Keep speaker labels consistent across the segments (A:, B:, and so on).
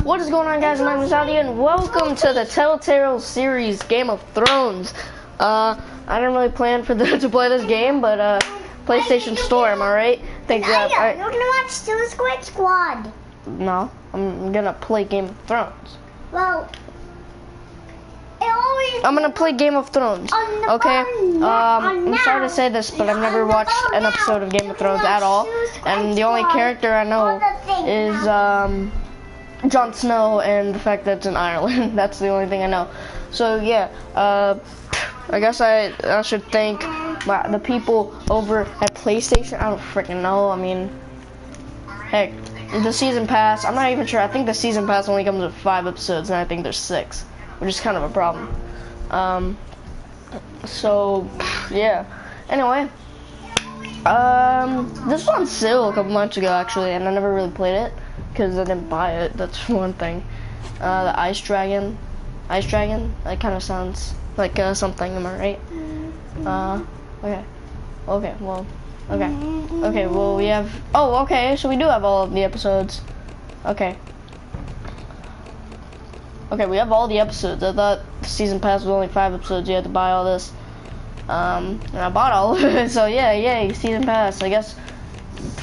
A: What is going on, guys? My name is Ali, and welcome to the Telltale series Game of Thrones. I didn't really plan for to play this game, but PlayStation Store, am I right?
B: You're gonna watch Suicide Squad.
A: No, I'm gonna play Game of Thrones.
B: Well, it always.
A: I'm gonna play Game of Thrones. Okay. I'm sorry to say this, but I've never watched an episode of Game of Thrones at all, and the only character I know is Jon Snow, and the fact that it's in Ireland. That's the only thing I know. So yeah, I guess I should thank the people over at PlayStation. I don't freaking know. I mean, heck, the season pass. I'm not even sure. I think the season pass only comes with 5 episodes, and I think there's 6, which is kind of a problem. So yeah. Anyway, this was on sale a couple months ago actually, and I never really played it because I didn't buy it. That's one thing. The Ice Dragon. That kind of sounds like something. Am I right? Okay. Well, we have. Oh, okay. So we do have all of the episodes. Okay, we have all the episodes. I thought the season pass was only 5 episodes. You had to buy all this. And I bought all of it. So yeah, yay, season pass. I guess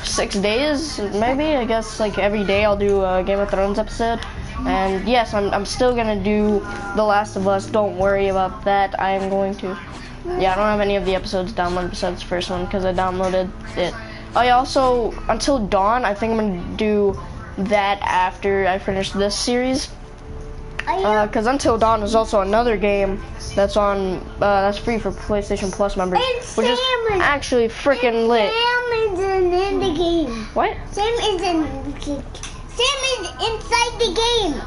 A: 6 days, maybe. I guess like every day I'll do a Game of Thrones episode. And yes, I'm still gonna do The Last of Us. Don't worry about that. I am going to. Yeah, I don't have any of the episodes downloaded besides the first one because I downloaded it. Oh yeah, also Until Dawn. I think I'm gonna do that after I finish this series. Because Until Dawn is also another game that's on that's free for PlayStation Plus members, which is actually freaking lit.
B: Sam isn't in the game.
A: What?
B: Sam is inside the game.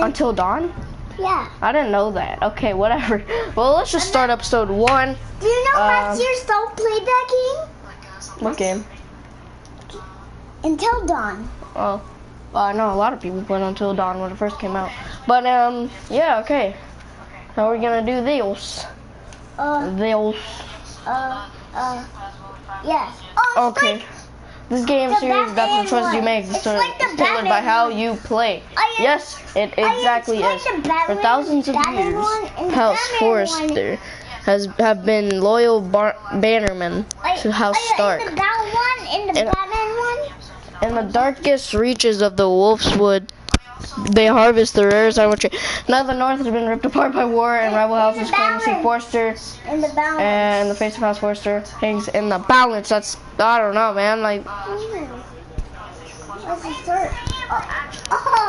A: Until Dawn?
B: Yeah.
A: I didn't know that. Okay, whatever. Well, let's just start episode 1.
B: Do you know last year Salt played that game?
A: What game?
B: Until Dawn.
A: Oh. I know a lot of people played Until Dawn when it first came out. But, yeah, okay. How are we gonna do this? Yes. Oh, okay.
B: Like
A: this game series, that's the choices you make. It's tailored by how you play. Yes, it exactly is. For thousands of years, House Forrester have been loyal bannermen to House Stark.
B: In the Batman one?
A: In the darkest reaches of the Wolfswood, they harvest the rarest iron tree. Now the North has been ripped apart by war, and rival houses claim to see Forrester.
B: In the balance.
A: And the face of House Forrester hangs in the balance. That's, I don't know, man. Like.
B: Let's start.
A: Oh.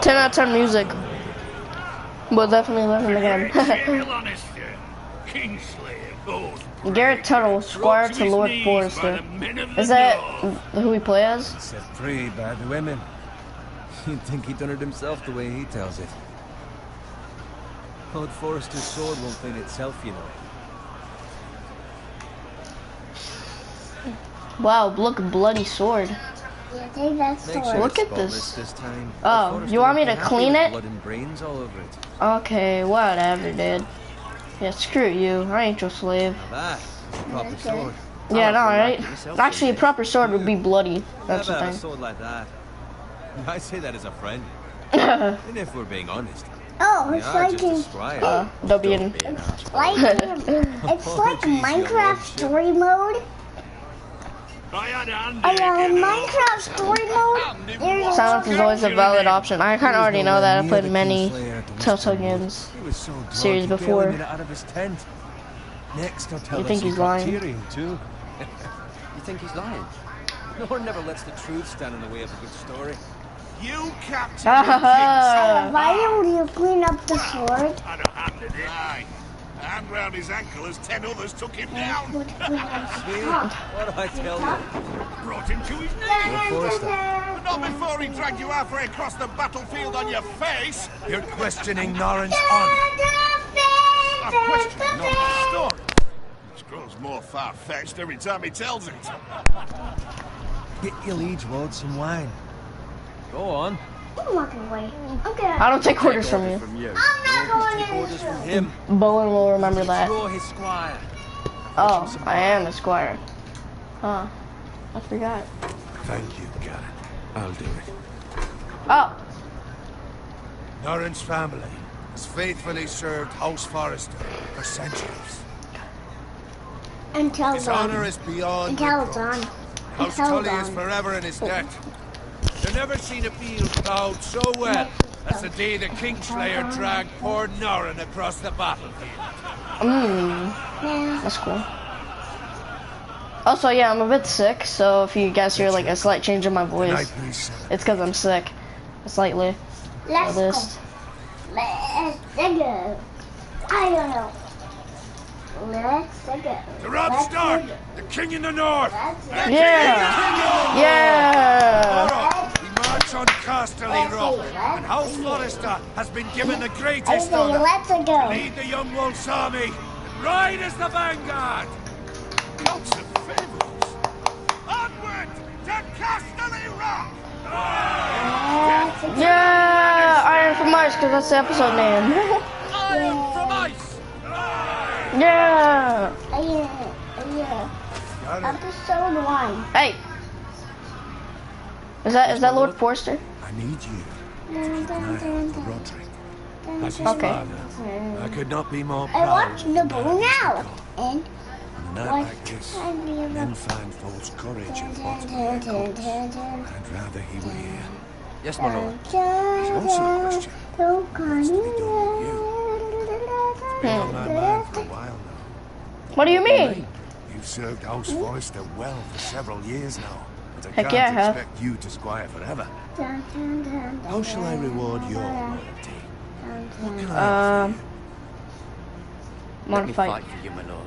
A: 10 out of 10 music. We'll definitely listen again. Garrett Tuttle, Squire to Lord Forrester. Is that who he play as?
C: Set free by the women. You'd think he done it himself the way he tells it. Lord Forrester's sword won't clean itself, you know.
A: Wow, look, bloody sword.
B: Yeah, take that sword.
C: Sure
A: Look at this.
C: Time.
A: Oh, you want me to clean it?
C: Blood and brains all over it.
A: Okay, whatever, dude. Yeah, screw you. I ain't your slave.
C: That is a proper sword.
A: Yeah, no, right? Actually, a proper sword would be bloody. That's the
C: Never have a
A: thing.
C: sword like that. I say that as a friend. And if we're being honest,
B: Oh, it's
C: yeah,
B: like
C: just a
B: in,
C: scribe.
A: Dubian.
B: it's like Minecraft story mode. Minecraft story mode. There's
A: Silence is always a valid option. I kind of already know that. I've played many Telltale games series before.
C: Next, I'll tell
A: You think he's lying?
C: Too. You think he's lying? No one never lets the truth stand in the way of a good story.
D: You captain.
B: Why don't you clean up the sword?
D: I don't have to lie. A hand round his ankle as 10 others took him down.
C: What did I tell you?
D: Brought him to his knees.
C: Forrester.
D: But not before he dragged you halfway across the battlefield on your face.
C: You're questioning Norrin's honor.
D: I'm questioning not the story. Which grows more far-fetched every time he tells it.
C: Get your liege lord some wine. Go on.
B: I'm walking away. I'm gonna.
A: I don't take orders from you.
C: From you.
B: I'm not going
C: Take
B: in
C: orders
B: this
C: from
B: room.
C: him.
A: Bowen will remember that.
C: You're his squire.
A: Oh, I am a squire. Huh. I forgot.
D: Thank you, Garrett. I'll do it.
A: Oh.
D: Norrin's family has faithfully served House Forrester for centuries.
B: Until
D: His honor
B: done.
D: is beyond
B: Until it's
D: reproach.
B: done.
D: House
B: Until
D: Tully is
B: done.
D: forever in his debt. You've never seen a field plowed so well as the day the Kingslayer dragged poor Norrin across the battlefield.
B: Yeah.
A: That's cool. Also, yeah, I'm a bit sick, so if you guys hear like a slight change in my voice,
D: Nightbreeze said,
A: it's because I'm sick. Slightly.
B: Let's go.
A: This.
B: Let's go. I don't know. Let's go.
D: to Rob
B: Let's
D: Stark,
B: go.
D: the king in the north.
B: Let's go.
A: Yeah! Yeah!
D: Alright, we march on Casterly Rock, and House Forrester has been given the
B: I
D: greatest
B: say
D: honor.
B: let's go.
D: Lead the young wolf's army and ride as the vanguard. Lots of favors. Onward to Casterly Rock.
B: Let's go.
A: Yeah! Iron from Ice, because that's the episode name.
C: Iron from ice.
A: Yeah!
B: Yeah. Episode 1.
A: Hey! Is that Lord Forster?
D: I need you
B: Dun, dun, dun,
D: for
B: dun,
D: Roderick.
B: dun,
D: As his
A: Okay.
D: father, I could not be more
B: I
D: proud.
B: watched the bone now. And
D: On a night
B: what
D: like this,
B: can be
D: men
B: the
D: find false courage in
B: dun,
D: what's
B: dun, dun,
D: behind
B: dun,
D: coats.
B: dun,
D: I'd rather he were here.
C: Yes, my lord.
B: dun,
D: also a
B: dun,
D: question.
B: don't come
D: Been on my mind for a while now.
A: What do you mean?
D: You've served House Forrester well for several years now, and I
A: Heck
D: can't
A: yeah, I have.
D: expect you to squire forever.
B: Dun, dun, dun,
D: How shall I reward your
B: dun,
D: loyalty?
B: dun,
D: What can
B: dun.
D: I offer you?
A: I'm
C: Let
A: gonna
C: me
A: fight.
C: fight for you, my lord.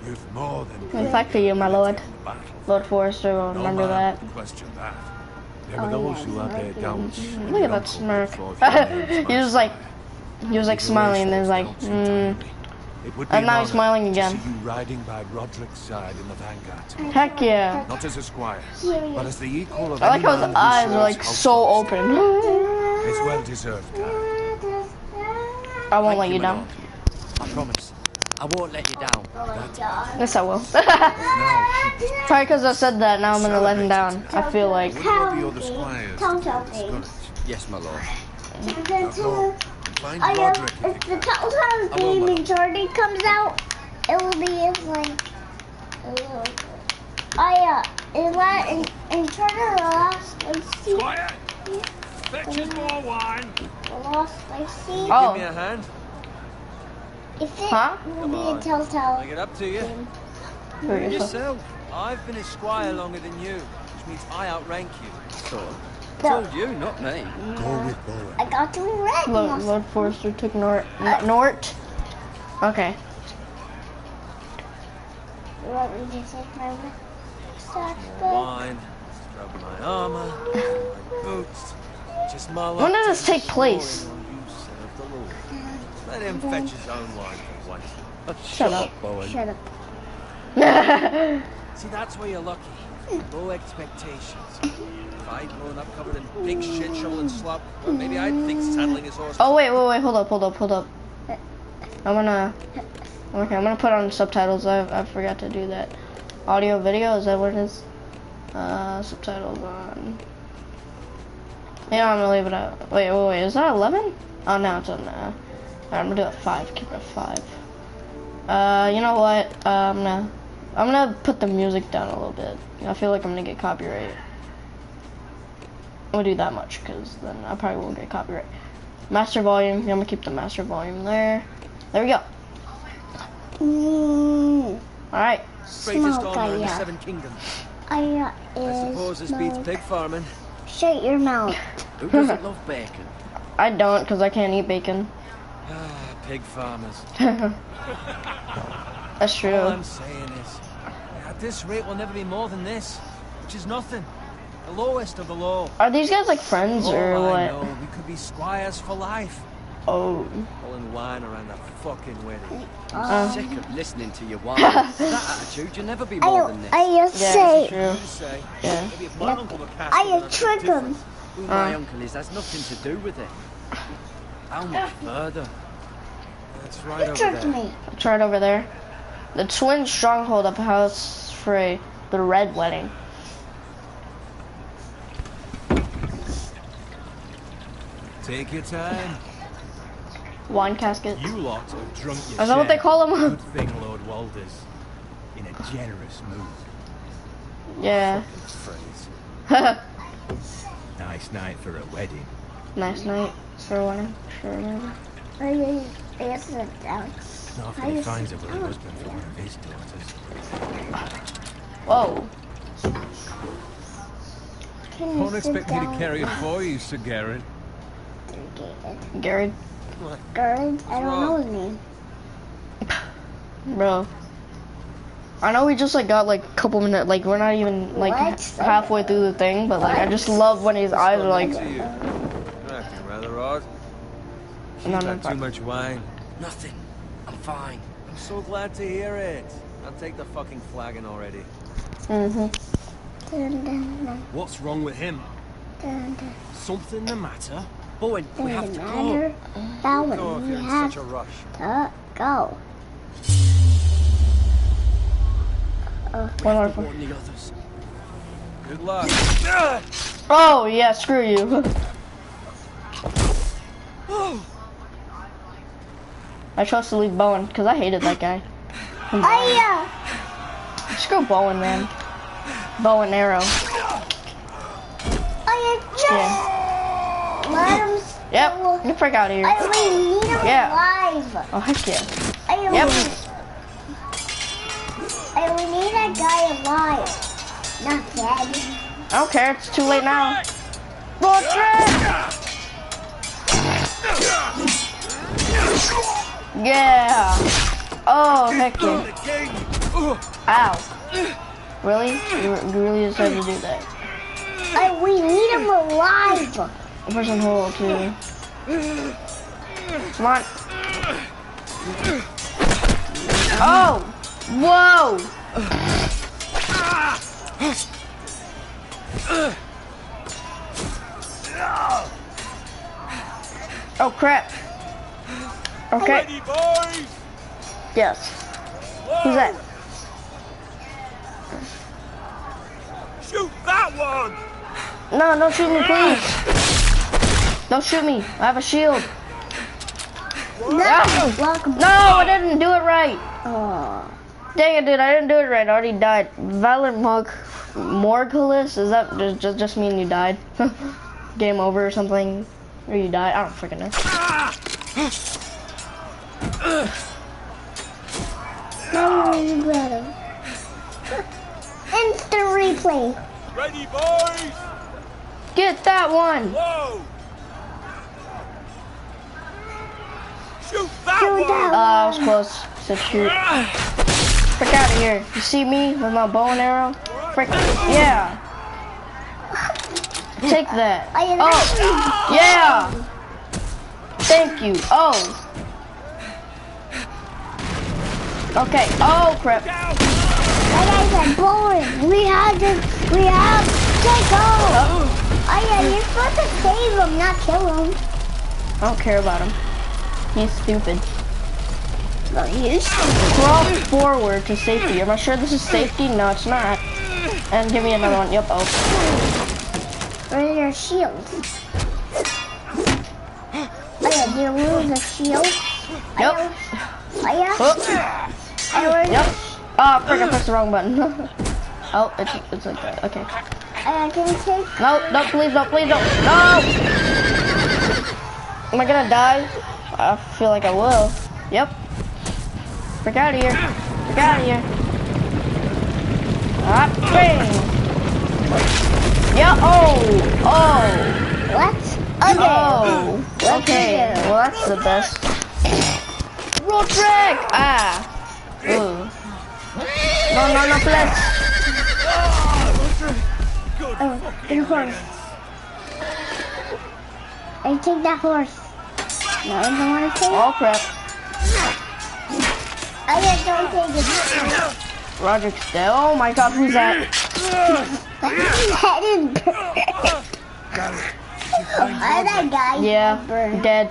D: You've more than
A: I'm gonna fight for you, my lord.
D: battle.
A: Lord Forrester will
D: No
A: remember
D: man
A: that.
D: would question that. There were those who had their doubts. when
A: Look
D: the
A: at that
D: uncle
A: smirk.
D: put forth your name's
A: he was like,
D: master.
A: smiling, and then he's like,
D: Doubts entirely. It would be
A: and
D: an
A: now he's
D: honor
A: smiling
D: to
A: again.
D: see you riding by Roderick's side in the vanguard,
A: Heck yeah.
D: not as a squire, but as the equal of
A: I like
D: any
A: how his
D: man who
A: eyes are
D: serves
A: like
D: House
A: so
D: Forrester.
A: open.
D: It's well deserved, Garrett.
A: I won't
C: Thank
A: let you
C: my
A: down.
C: lord. I promise. I won't let you down.
A: Yes, I will.
D: Now,
A: Probably because I said that, now I'm gonna let him down. I feel like.
D: would all the other squires
B: Don't
D: feel
B: tell me.
D: discouraged.
C: Yes, my lord.
D: Go and find
B: I
D: Roderick
B: if
D: if
B: the
D: you can.
B: Telltale
C: I will,
B: Gaming Journey comes out, it will be like in Turner Lost I see
D: Quiet! Fetches more wine.
B: Lost I see
A: Oh.
C: Give me a hand.
B: if it
A: Huh?
B: will
C: Come
B: be a
C: on.
B: Telltale
C: Bring it up to you.
B: game.
A: Do it yourself.
C: Yourself. I've been a squire longer than you, which means I outrank you. So,
B: No.
C: told you, not me.
D: Go with Bowen.
B: I got to red.
A: Lord Forster took Nort. Okay.
B: You want me to take my start
C: Wine, strap my armor, my boots. Just my luck
A: When did
C: to
A: this take
C: the
A: place?
C: glory while you serve the Lord. Let him fetch his own wine for once. Oh,
A: Shut up.
C: Bowen.
B: Shut up.
C: See, that's where you're lucky. Low expectations. If I'd grown up covered in big shit, shovel and slop, well, maybe I'd think saddling his horse.
A: Oh wait, hold up. I'm gonna put on subtitles. I forgot to do that. Audio, video, is that what it is? Subtitles on. Yeah, I'm gonna leave it out. Wait, is that 11? Oh no, it's on. Alright, I'm gonna do it 5. Keep it at 5. You know what? I'm gonna put the music down a little bit. I feel like I'm gonna get copyright. I'm gonna do that much, because then I probably won't get copyright. Master volume. Yeah, I'm gonna keep the master volume there. There we go. All right.
C: Greatest
B: Smoke,
C: honor in the
B: yeah.
C: 7 kingdoms.
B: I
C: suppose this beats pig farming.
B: Shut your mouth.
C: Who doesn't love bacon?
A: I don't, because I can't eat bacon.
C: Ah, pig farmers.
A: That's
C: All
A: true.
C: I'm saying is, at this rate, we'll never be more than this, which is nothing. The lowest of the low.
A: Are these guys like friends or
C: All I
A: what?
C: know, we could be squires for life.
A: Oh.
C: Pulling wine around the fucking wedding.
A: Uh.
C: Sick of listening to your wife. That attitude, you'll never be more than this.
B: I just
A: Yeah,
B: say,
A: that's true.
C: You say,
A: Yeah.
C: maybe if my uncle were cast
B: I
C: on
B: trick him.
C: Who my uncle is has nothing to do with it. How much further?
D: That's right
B: You
D: over
B: tricked
D: there.
B: me.
A: It's right over there. The twin stronghold of House Frey, the Red Wedding.
D: Take your time.
A: Wine casket.
D: You lot have drunk your
A: Is that what they
D: share.
A: call them?
D: Good thing Lord Walder's in a generous mood.
A: Yeah.
D: Fucking phrase. Nice night for a wedding.
A: Nice night for a wedding. Sure, maybe.
B: I guess it's down.
D: Not if he finds a willing husband for one of his daughters.
A: Whoa.
B: Can you
D: Don't
B: sit
D: expect me to
B: down?
D: carry it for you, Sir Garrett.
A: Gary.
B: Girl, I don't know his name.
A: Bro. I know we just like got like a couple minutes, like we're not even like
B: What?
A: halfway through the thing, but like I just love when his eyes are like,
D: To you. You're acting rather odd.
A: no,
D: You've
A: no,
D: had too much wine.
C: Nothing. I'm fine.
D: I'm so glad to hear it. I'll take the fucking flagon already.
A: mhm.
B: Dun, dun, dun,
D: What's wrong with him?
B: dun, dun.
D: Something the matter?
C: Bowen, we have to go.
B: Matter. That
D: Go if
B: one we
D: you're in
B: have
D: such a rush.
B: to go.
A: One more.
C: Warn the others.
D: Good luck.
A: Oh yeah, screw you. I chose to leave Bowen because I hated that guy. Screw Bowen, man. Bow and arrow. Yeah.
B: Let him
A: Yep. Get the frick out of here.
B: I only need him
A: Yeah.
B: alive.
A: Oh heck yeah.
B: I only need that guy alive. Not dead.
A: I don't care. It's too late now. Roderick! Yeah. Oh heck yeah. Ow. Really? You really decided to do that?
B: We need him alive.
A: Person hold too. Come on. Oh! Whoa! Oh crap. Okay.
D: Ready, boys!
A: Yes. Who's that?
D: Shoot that one!
A: No, don't shoot me, please. Don't shoot me. I have a shield. No, I didn't do it right.
B: Oh.
A: Dang it, dude. I didn't do it right. I already died. Violent Morgulus? Is that just mean you died? Game over or something? Or you died? I don't freaking know.
B: No, brother. Instant replay.
D: Ready, boys!
A: Get that one.
D: Whoa! Shoot that
B: Shoot
D: one!
B: that
A: I was close to shoot. Frick out of here. You see me with my bow and arrow? Frick. Yeah. Take that. Oh. Yeah. Thank you. Oh. Okay. Oh, crap.
B: That guy's boring. We have to go. Oh yeah, you're supposed to save him, not kill him.
A: I don't care about him. He's stupid.
B: No, he is.
A: Crawl forward to safety. Am I sure this is safety? No, it's not. And give me another one. Yep. Oh.
B: Where are your shields? Oh yeah, do you lose the shield?
A: Yep.
B: Oh yeah?
A: Oh. Yep. Oh, frick, I pressed the wrong button. Oh, it's like that. Okay.
B: I can take.
A: No, please, no, please, no. No! Am I gonna die? I feel like I will. Yep. Frick out of here. Frick out of here. Ah, bang! Yeah, oh!
B: What?
A: Oh! Okay, well that's the best. Roderick! Ah! Ooh. No, please.
B: Oh, the horse. I take that horse. No, I don't want to take it.
A: Oh crap.
B: I just don't take it.
A: Roderick's dead. Oh my god, who's that?
B: That is
D: you find
B: Why that
D: Roderick?
B: guy?
A: Yeah,
B: burned?
A: dead.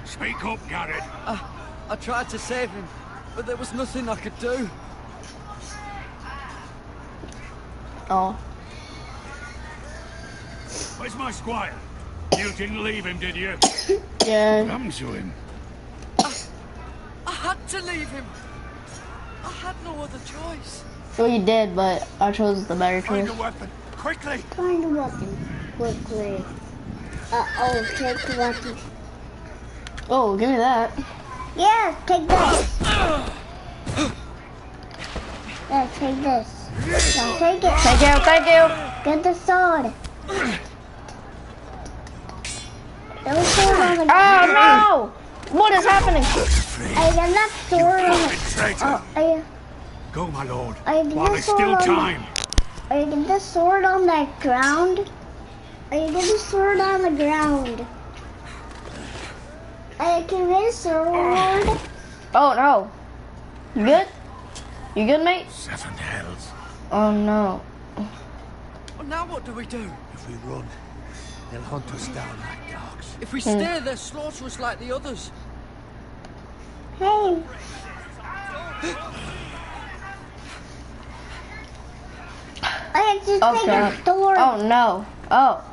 D: Speak up, Garrett.
C: I tried to save him, but there was nothing I could do.
A: Oh.
D: Where's my squire? You didn't leave him, did you?
A: Yeah.
D: Come to him.
C: I had to leave him. I had no other choice.
A: Well, you did, but I chose the better
D: Find
A: choice.
D: a weapon. Quickly.
B: Find a weapon quickly. Oh, take the weapon.
A: Oh, give me that.
B: Yeah, take this. Yeah, take this. Yeah, take it.
A: Thank you, thank you.
B: Get the sword. Don't sword on the
A: Oh no! What is happening?
B: I got that sword on
D: Bloody
B: the
D: traitor. Go, my lord.
B: I get
D: While
B: the
D: there's
B: sword
D: still
B: on
D: time.
B: I get the sword on the ground. I get the sword on the ground. I can get a sword.
A: Oh no. You good? You good, mate?
D: 7 hells.
A: Oh no.
C: Well, now what do we do?
D: If we run, they'll hunt us down like dogs.
C: If we stay, they'll slaughter us like the others.
B: Hey, I have to
A: Oh
B: take
A: crap.
B: a sword.
A: Oh no. Oh.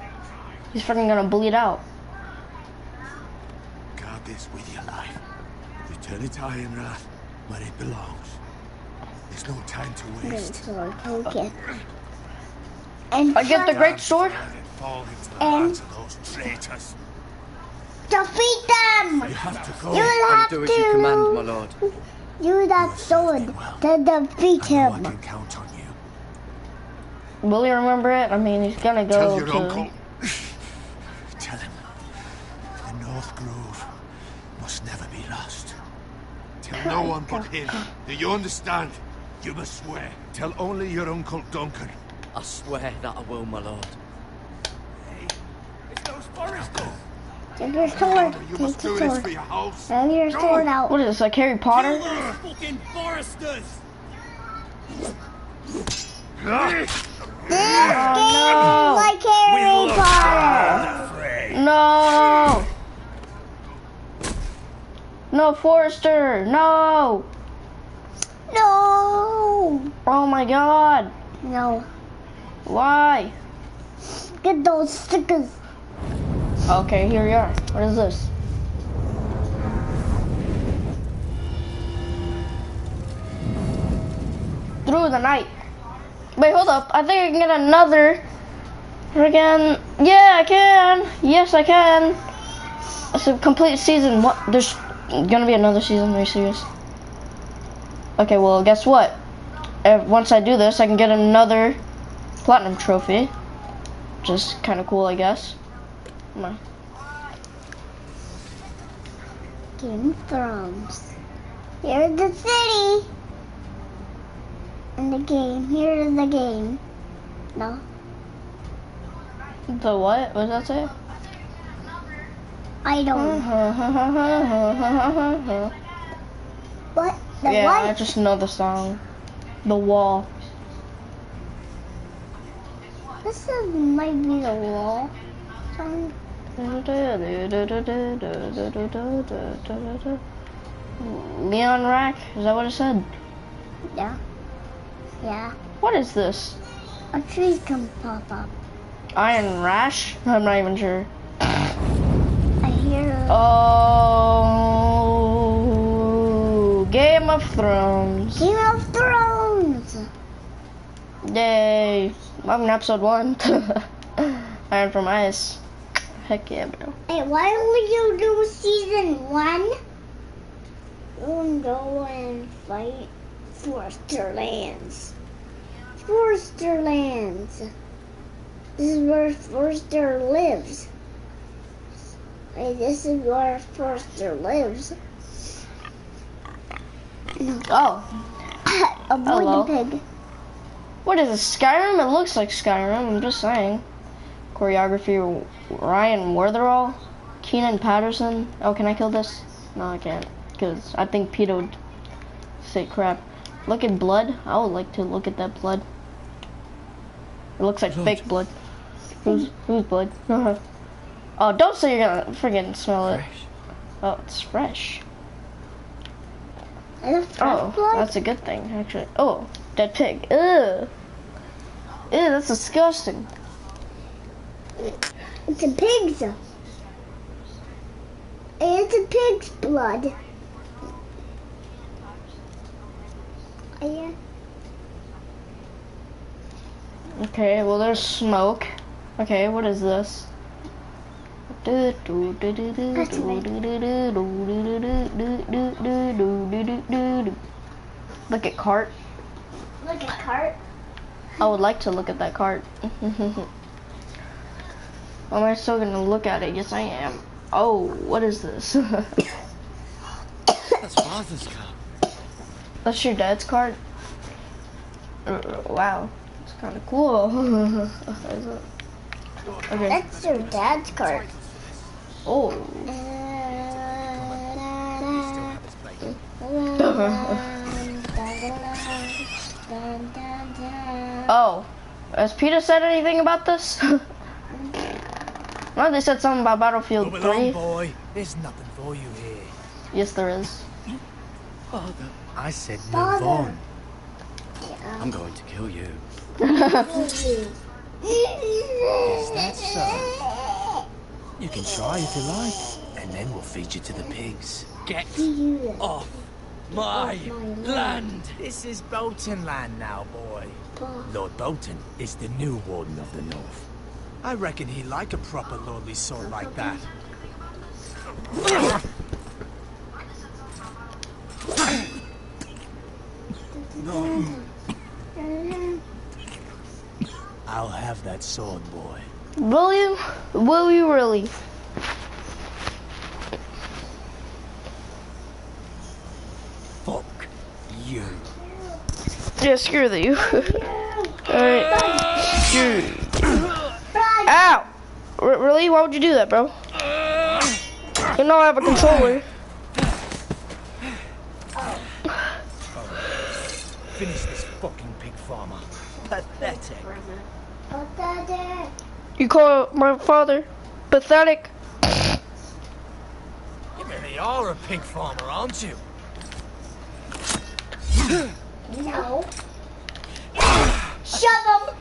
A: He's freaking gonna bleed out.
D: Guard this with your life. Return it to Ironrath, where it belongs. There's no time to
B: Great
D: waste.
B: sword, take it. And
A: I get the great sword?
D: Let it fall into the
B: And-
D: hands of those traitors.
B: defeat them.
D: You have to go.
B: You will have
C: Do as you command, my lord.
B: use that sword to defeat
D: I know I
B: him.
D: can count on you.
A: Will he remember it? I mean, he's gonna go
D: Tell your
A: to...
D: uncle. Tell him the North Grove must never be lost. Tell no one but him. Do you understand? You must swear. Tell only your Uncle Duncan.
C: I swear that I will, my lord.
D: Hey, it's those foresters.
B: Take your sword.
D: You
B: Take
D: must
B: the
D: do this
B: sword.
D: for your house.
B: Have your sword out.
A: What is this, like Harry Potter?
D: Fucking foresters.
A: Oh
B: Like Harry Potter.
A: no! No! No, Forrester! No!
B: No.
A: Oh my god!
B: No.
A: Why?
B: Get those stickers.
A: Okay, here we are. What is this? Through the night. Wait, hold up. I think I can get another. Friggin'. Yeah, I can. Yes, I can. It's a complete season. What? There's gonna be another season. Are you serious? Okay, well, guess what? Once I do this, I can get another platinum trophy. Which is kind of cool, I guess. Come on.
B: Game of Thrones. Here's the city. And the game. Here's the game. No.
A: The what? What does that say?
B: I don't. What? The
A: Yeah, I
B: what?
A: just know the song. The Wall.
B: This might be the wall. Song.
A: Leon Rack? Is that what it said?
B: Yeah. Yeah.
A: What is this?
B: A tree can pop up.
A: Iron Rash? I'm not even sure.
B: I hear a
A: Oh, Game of Thrones.
B: Game of Thrones.
A: Yay. I'm in episode 1. Iron from Ice. Heck yeah, bro.
B: Hey, why don't you do season 1? We'll go and fight Forster Lands. Forster Lands. This is where Forster lives. Hey, this is where Forster lives.
A: Oh,
B: A
A: Hello.
B: woody pig.
A: what is this? Skyrim? It looks like Skyrim, I'm just saying. Choreography, Ryan Wertherall, Keenan Patterson. Oh, can I kill this? No, I can't, because I think Peter would say crap. Look at blood. I would like to look at that blood. It looks like
C: Lord.
A: fake blood. Who's blood? Oh, don't say you're gonna friggin' smell it. Oh, it's fresh.
B: Is it fresh
A: Oh,
B: blood?
A: that's a good thing, actually. Oh, dead pig. Ugh. Ew, that's disgusting.
B: It's a pig's. It's a pig's blood. Yeah.
A: Okay, well there's smoke. Okay, what is this? Look at cart.
B: Look at cart.
A: I would like to look at that cart. Am I still gonna look at it? Yes, I am. Oh, what is this?
C: That's Father's car.
A: That's your dad's cart? Wow, it's kind of cool. Is it? Okay.
B: That's your dad's cart.
A: Oh. Oh. Has Peter said anything about this? No, they said something about Battlefield 3.
C: Boy. There's nothing for you here.
A: Yes, there is.
C: Father. I said move
B: Father.
C: on. I'm going to kill you. Is that so? You can try if you like, and then we'll feed you to the pigs. Get off my land! This is Bolton land now, boy. Lord Bolton is the new Warden of the North. I reckon he like a proper lordly sword like that. I'll have that sword, boy.
A: Will you? Will you really?
C: Fuck you.
A: Yeah, screw you. Alright. Ow! Really? Why would you do that, bro? You know I have a controller.
C: Finish this fucking pig farmer. Pathetic.
A: You call my father pathetic?
C: You really are a pig farmer, aren't you?
B: No. Shove him.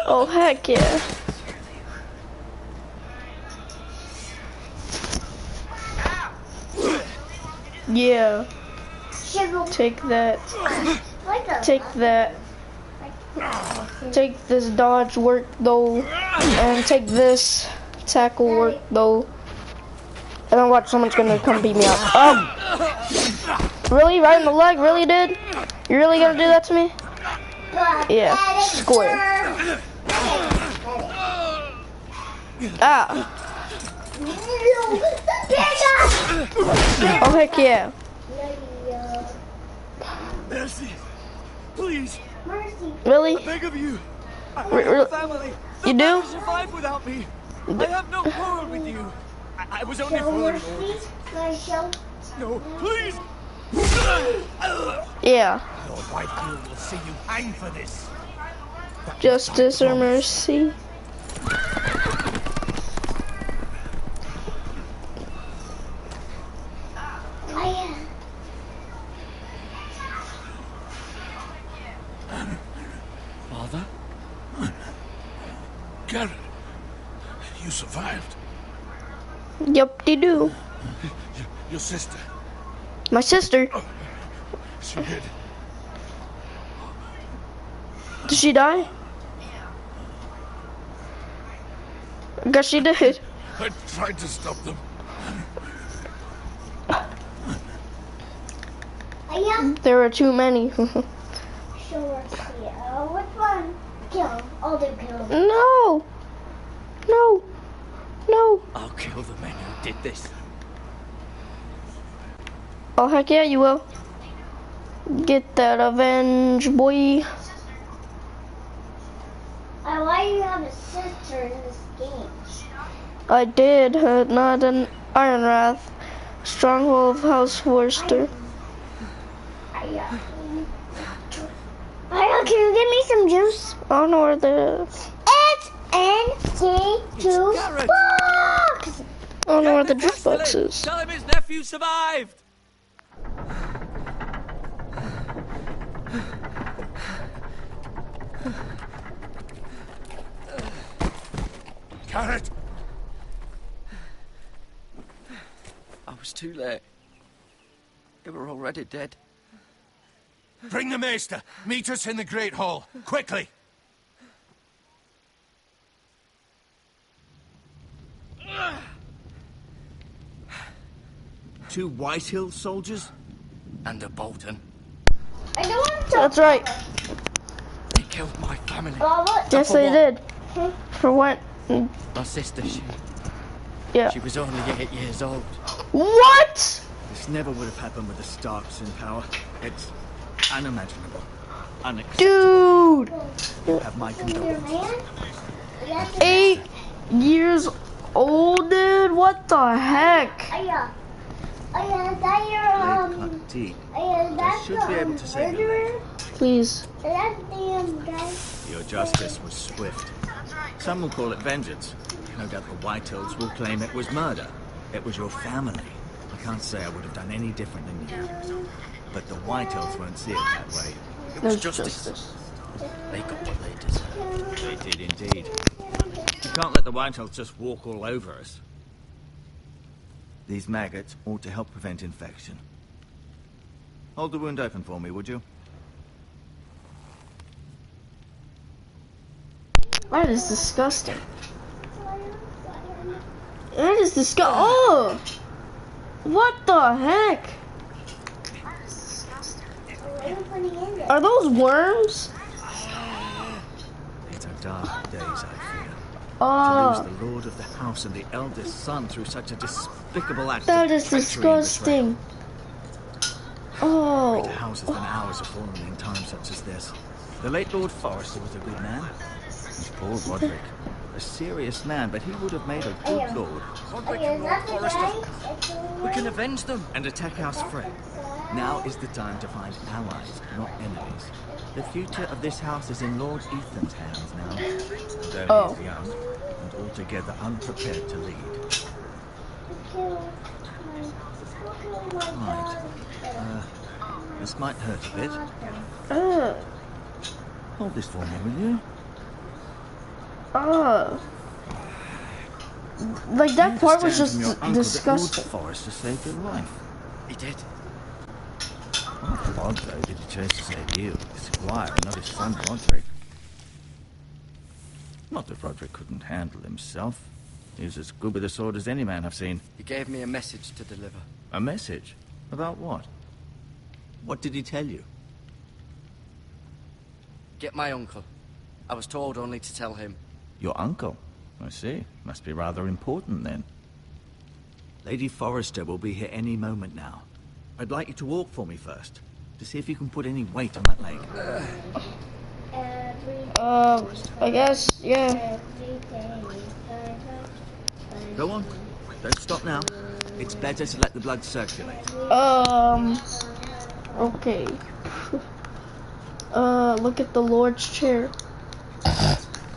A: Oh, heck yeah. Yeah,
B: Shove him.
A: take that.
B: Like a
A: Take that. Take this dodge work though. And take this tackle work though. And then watch, someone's gonna come beat me up. Oh! Really? Right in the leg? Really, dude? You really gonna do that to me? Yeah. Square. Ah. Oh, heck yeah.
C: Mercy, please,
B: Mercy.
A: Really?
C: beg of you. I
A: Re-
C: have
A: re-
C: a family.
A: you do?
C: They'll never survive without me. I have no quarrel with you. I was only fooling you. No, please.
A: Yeah.
C: Lord Whitehill will see you hang for this.
A: Justice or mercy.
C: Father?
D: Garrett, you survived.
A: Yup, they do.
D: Your sister,
A: My sister.
D: she did.
A: Did she die? I guess she did.
D: I tried to stop them.
A: There were too many.
B: Which one? Kill him. All them kill him.
A: No. No. No.
C: I'll kill the men who did this.
A: Oh, heck yeah, you will. Get that revenge, boy.
B: Why do you have a sister in this game?
A: I did, not an Iron Wrath. Stronghold of House Forster.
B: Can you give me some juice?
A: I don't know where that is.
B: It's NG2
C: Garrett.
B: box!
A: I don't know where the
C: Get
A: drift box
C: Castellan.
A: is.
C: Tell him his nephew survived.
D: Garrett!
C: I was too late. They were already dead.
D: Bring the maester. Meet us in the Great Hall. Quickly!
E: Two Whitehill soldiers?
C: And a Bolton.
B: I don't want to.
A: That's right.
C: They killed my family.
A: Yes, they did. For what?
C: My sister,
A: Yeah.
C: she was only 8 years old.
A: What?
E: This never would have happened with the Starks in power. It's unimaginable. Unacceptable.
A: Dude!
E: You have my condolences.
B: Man?
A: 8 years old, dude? What the heck?
B: Is that your,
E: Late cup of tea.
B: is
E: I
B: that
E: should be able to say your
B: murderer?
E: name.
A: Please.
B: Is that the guy?
E: Your justice was swift. Some will call it vengeance. No doubt the Whitehills will claim it was murder. It was your family. I can't say I would have done any different than you. But the Whitehills won't see it that way.
C: It was
A: There's
C: justice. They got what they deserved.
E: They did indeed. You can't let the Whitehills just walk all over us. These maggots ought to help prevent infection. Hold the wound open for me, would you?
A: That is disgusting. That is disgusting. Oh! What the heck? Are those worms?
E: It's a dark days, I fear. To
A: Oh,
E: lose the lord of the house and the eldest son through such a despicable act
A: that
E: of
A: is
E: treachery and betrayal.
A: disgusting. Oh,
E: Greater houses than ours have fallen in times such as this. The late Lord Forrester was a good man. And poor Roderick, a serious man, but he would have made a good lord.
C: Roderick
B: Is
C: and Lord
B: that the
C: Forrester.
B: guy?
C: We can avenge them.
E: And attack House Frey. Now is the time to find allies, not enemies. The future of this house is in Lord Ethan's hands now. Though
A: Oh.
E: he is young and altogether unprepared to lead. Right. This might hurt a bit. Hold this for me, will you?
A: like that part was
E: Understand
A: just
E: from your uncle
A: disgusting.
E: that Lord Forrester saved your life.
C: He did.
E: What odd, though, did he chose to save you, the squire, and not his son Roderick? Not that Roderick couldn't handle himself. He was as good with a sword as any man I've seen.
C: He gave me a message to deliver.
E: A message? About what? What did he tell you?
C: Get my uncle. I was told only to tell him.
E: Your uncle? I see. Must be rather important, then. Lady Forrester will be here any moment now. I'd like you to walk for me first, to see if you can put any weight on that leg.
A: I guess, yeah.
E: Go on. Don't stop now. It's better to let the blood circulate.
A: Okay. Look at the Lord's chair.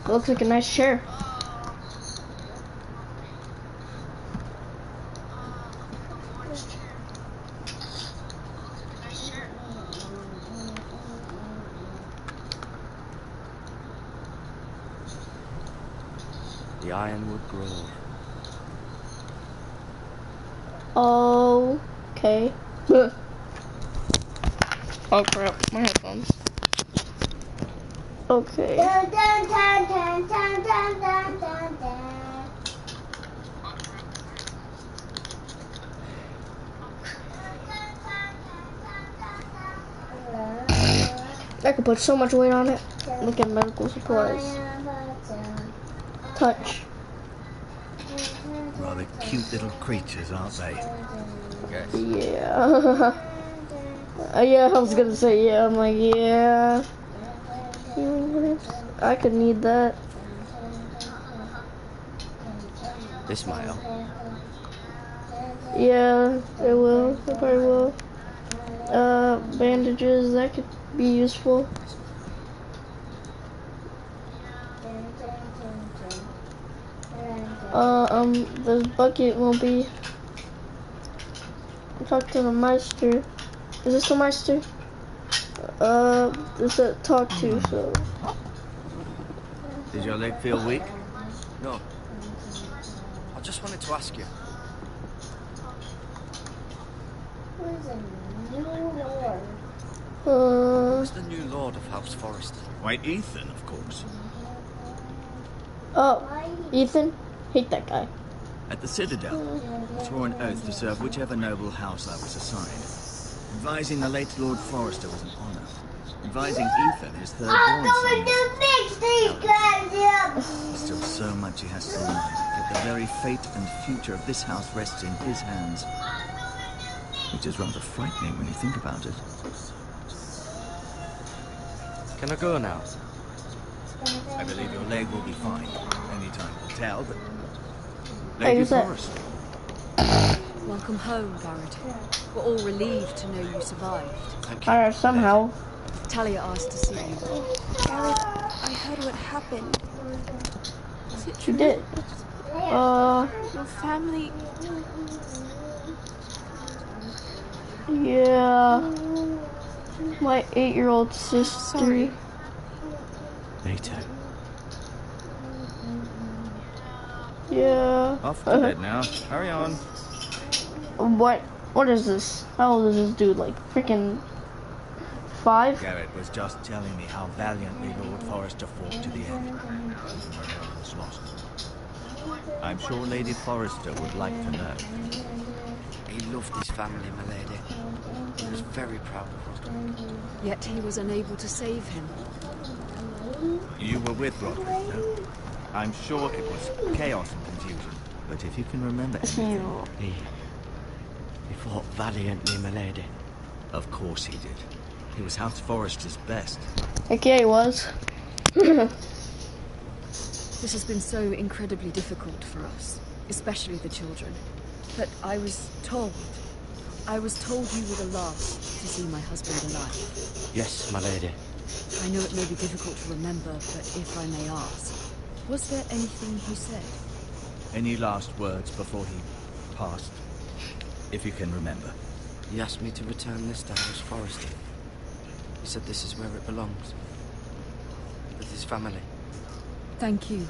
A: Looks like a nice chair.
C: The Ironwood Grove.
A: Okay. Oh crap, my headphones. Okay.
B: Dun, dun, dun, dun, dun, dun, dun, dun, dun.
A: I could put so much weight on it. Look at medical supplies. Touch.
E: Rather cute little creatures, aren't they?
C: Yes.
A: Yeah. Yeah, I was gonna say yeah. I'm like, yeah. I could need that.
C: This might help.
A: Yeah, it will. It probably will. Bandages, that could be useful. This bucket will be. Talk to the Meister. Is this the Meister? It's a talk to, so.
E: Did your leg feel weak?
C: No. I just wanted to ask you. Who's the new lord of House Forrester?
E: Why, Ethan, of course.
A: Oh, Ethan? Hate that guy.
E: At the Citadel, I swore an oath to serve whichever noble house I was assigned. Advising the late Lord Forrester was an honor. Advising Ethan, his third born son, there's still so much he has to learn. Yet the very fate and future of this house rests in his hands. Which is rather frightening when you think about it.
C: Can I go now?
E: I believe your leg will be fine. Only time will tell, but...
A: Hey,
E: Lady
A: who's that?
E: Forrester.
F: Welcome home, Garrett. We're all relieved to know you survived.
C: Thank you.
A: Somehow.
F: Talia asked to see you.
G: Garrett, I heard what happened. Is it
A: She
G: true?
A: did.
G: Your family...
A: Yeah. My 8-year-old sister.
G: Sorry.
C: Later.
A: Yeah.
E: Off to bed now. Hurry on.
A: What is this? How old is this dude? Like freaking 5?
E: Garrett was just telling me how valiantly Lord Forrester fought to the end. Even when all was lost. I'm sure Lady Forrester would like to know.
C: He loved his family, my lady. He was very proud of us.
F: Yet he was unable to save him.
E: You were with Roderick, no? I'm sure it was chaos and confusion. But if you can remember anything...
C: He fought valiantly, my lady.
E: Of course he did. He was House Forrester's best.
A: Okay, he was.
F: This has been so incredibly difficult for us, especially the children. But I was told you were the last to see my husband alive.
C: Yes, my lady.
F: I know it may be difficult to remember, but if I may ask, was there anything he said?
E: Any last words before he passed? If you can remember.
C: He asked me to return this to House Forrester. He said this is where it belongs. With his family.
F: Thank you,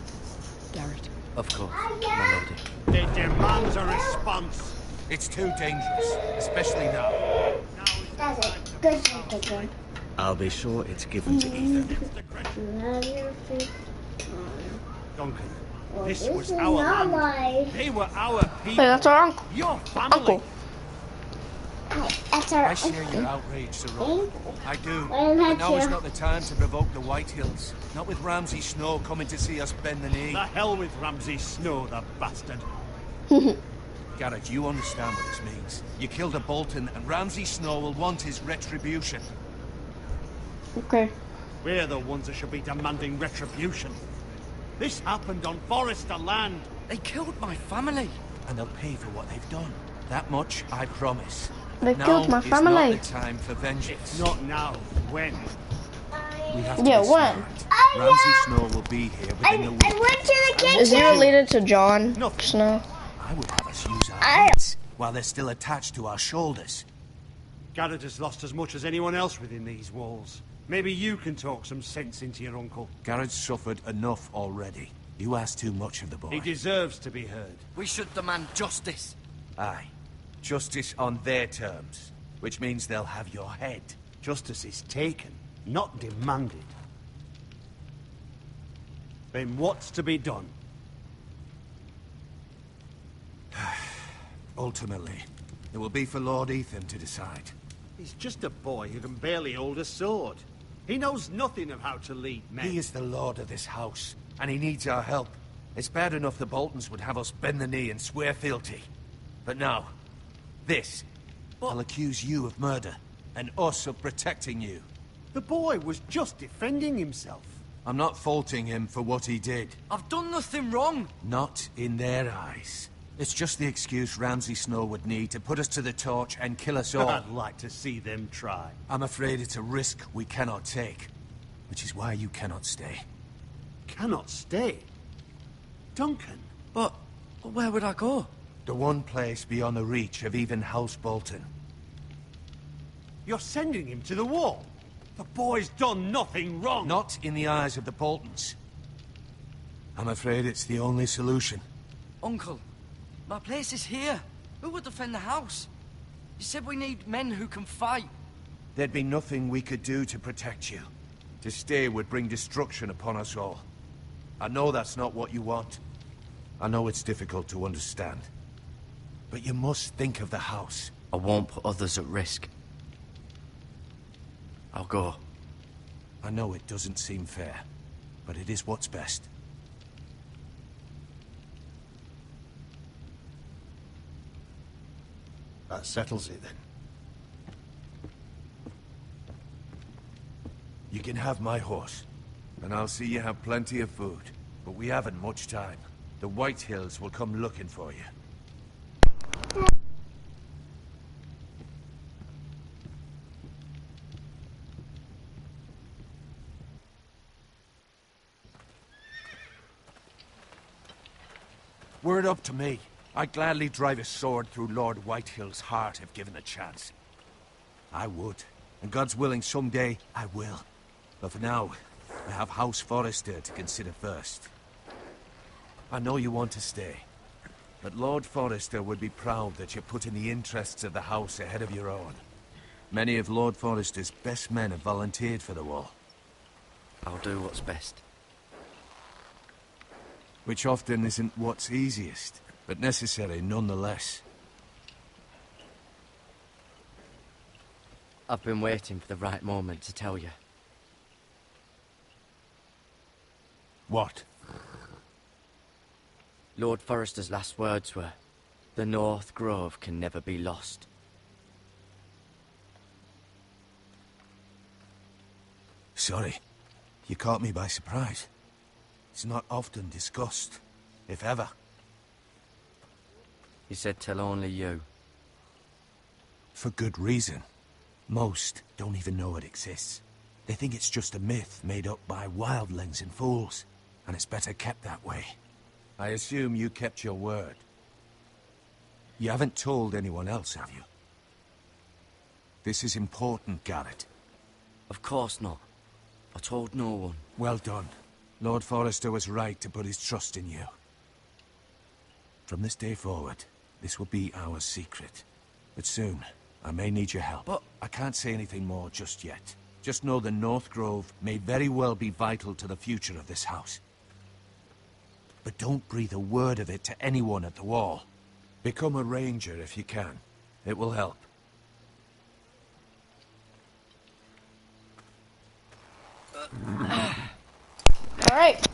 F: Garrett.
C: Of course, my lady.
D: It demands a response. It's too dangerous, especially now.
B: That's it. Good job, good.
E: I'll be sure it's given to Ethan.
D: Duncan,
B: Well,
D: this
B: this
D: was
B: is
D: our
B: not
D: land.
B: mine.
D: They were our
A: Hey,
D: people.
A: that's our uncle.
D: Your family.
A: Uncle.
B: That's our
D: I share your outrage, Sir Roland. I do.
B: Well,
D: But
B: that's
D: now is
B: you.
D: not the time to provoke the Whitehills. Not with Ramsay Snow coming to see us bend the knee.
H: The hell with Ramsay Snow, the bastard.
D: Garrett, you understand what this means. You killed a Bolton, and Ramsay Snow will want his retribution.
A: Okay.
H: We're the ones that should be demanding retribution. This happened on Forrester land.
C: They killed my family.
D: And they'll pay for what they've done. That much, I promise.
A: They
D: Now
A: killed my
D: is
A: family.
D: not the time for vengeance.
H: Not now. When?
D: We have to
A: Yeah,
D: be
A: when?
D: smart. Ramsay Snow will be here within the
B: I
D: week.
B: went to the kitchen.
A: Is he related to Jon Snow?
D: I would have us use our heads while they're still attached to our shoulders.
H: Garrett has lost as much as anyone else within these walls. Maybe you can talk some sense into your uncle.
D: Garrett's suffered enough already. You ask too much of the boy.
H: He deserves to be heard.
C: We should demand justice.
D: Aye. Justice on their terms. Which means they'll have your head.
H: Justice is taken, not demanded. Then what's to be done?
D: Ultimately, it will be for Lord Ethan to decide.
H: He's just a boy who can barely hold a sword. He knows nothing of how to lead men.
D: He is the lord of this house, and he needs our help. It's bad enough the Boltons would have us bend the knee and swear fealty. But now, this. I'll accuse you of murder, and us of protecting you.
H: The boy was just defending himself.
D: I'm not faulting him for what he did.
C: I've done nothing wrong.
D: Not in their eyes. It's just the excuse Ramsay Snow would need to put us to the torch and kill us all.
H: I'd like to see them try.
D: I'm afraid it's a risk we cannot take. Which is why you cannot stay.
H: Cannot stay. Duncan,
C: But But where would I go?
D: The one place beyond the reach of even House Bolton.
H: You're sending him to the wall? The boy's done nothing wrong.
D: Not in the eyes of the Boltons. I'm afraid it's the only solution.
C: Uncle, my place is here. Who would defend the house? You said we need men who can fight.
D: There'd be nothing we could do to protect you. To stay would bring destruction upon us all. I know that's not what you want. I know it's difficult to understand. But you must think of the house.
C: I won't put others at risk. I'll go.
D: I know it doesn't seem fair, but it is what's best.
I: That settles it then.
D: You can have my horse, and I'll see you have plenty of food. But we haven't much time. The White Hills will come looking for you. Were it up to me, I'd gladly drive a sword through Lord Whitehill's heart if given the chance. I would, and God's willing someday I will. But for now, I have House Forrester to consider first. I know you want to stay, but Lord Forrester would be proud that you're putting the interests of the house ahead of your own. Many of Lord Forrester's best men have volunteered for the wall.
C: I'll do what's best.
D: Which often isn't what's easiest, but necessary nonetheless.
C: I've been waiting for the right moment to tell you.
D: What?
C: Lord Forrester's last words were, "The North Grove can never be lost."
D: Sorry. You caught me by surprise. It's not often discussed, if ever.
C: He said tell only you.
D: For good reason. Most don't even know it exists. They think it's just a myth made up by wildlings and fools, and it's better kept that way. I assume you kept your word. You haven't told anyone else, have you? This is important, Garrett.
C: Of course not. I told no one.
D: Well done. Lord Forrester was right to put his trust in you. From this day forward, this will be our secret. But soon, I may need your help.
C: But
D: I can't say anything more just yet. Just know the North Grove may very well be vital to the future of this house. But don't breathe a word of it to anyone at the wall. Become a ranger if you can. It will help.
A: Alright.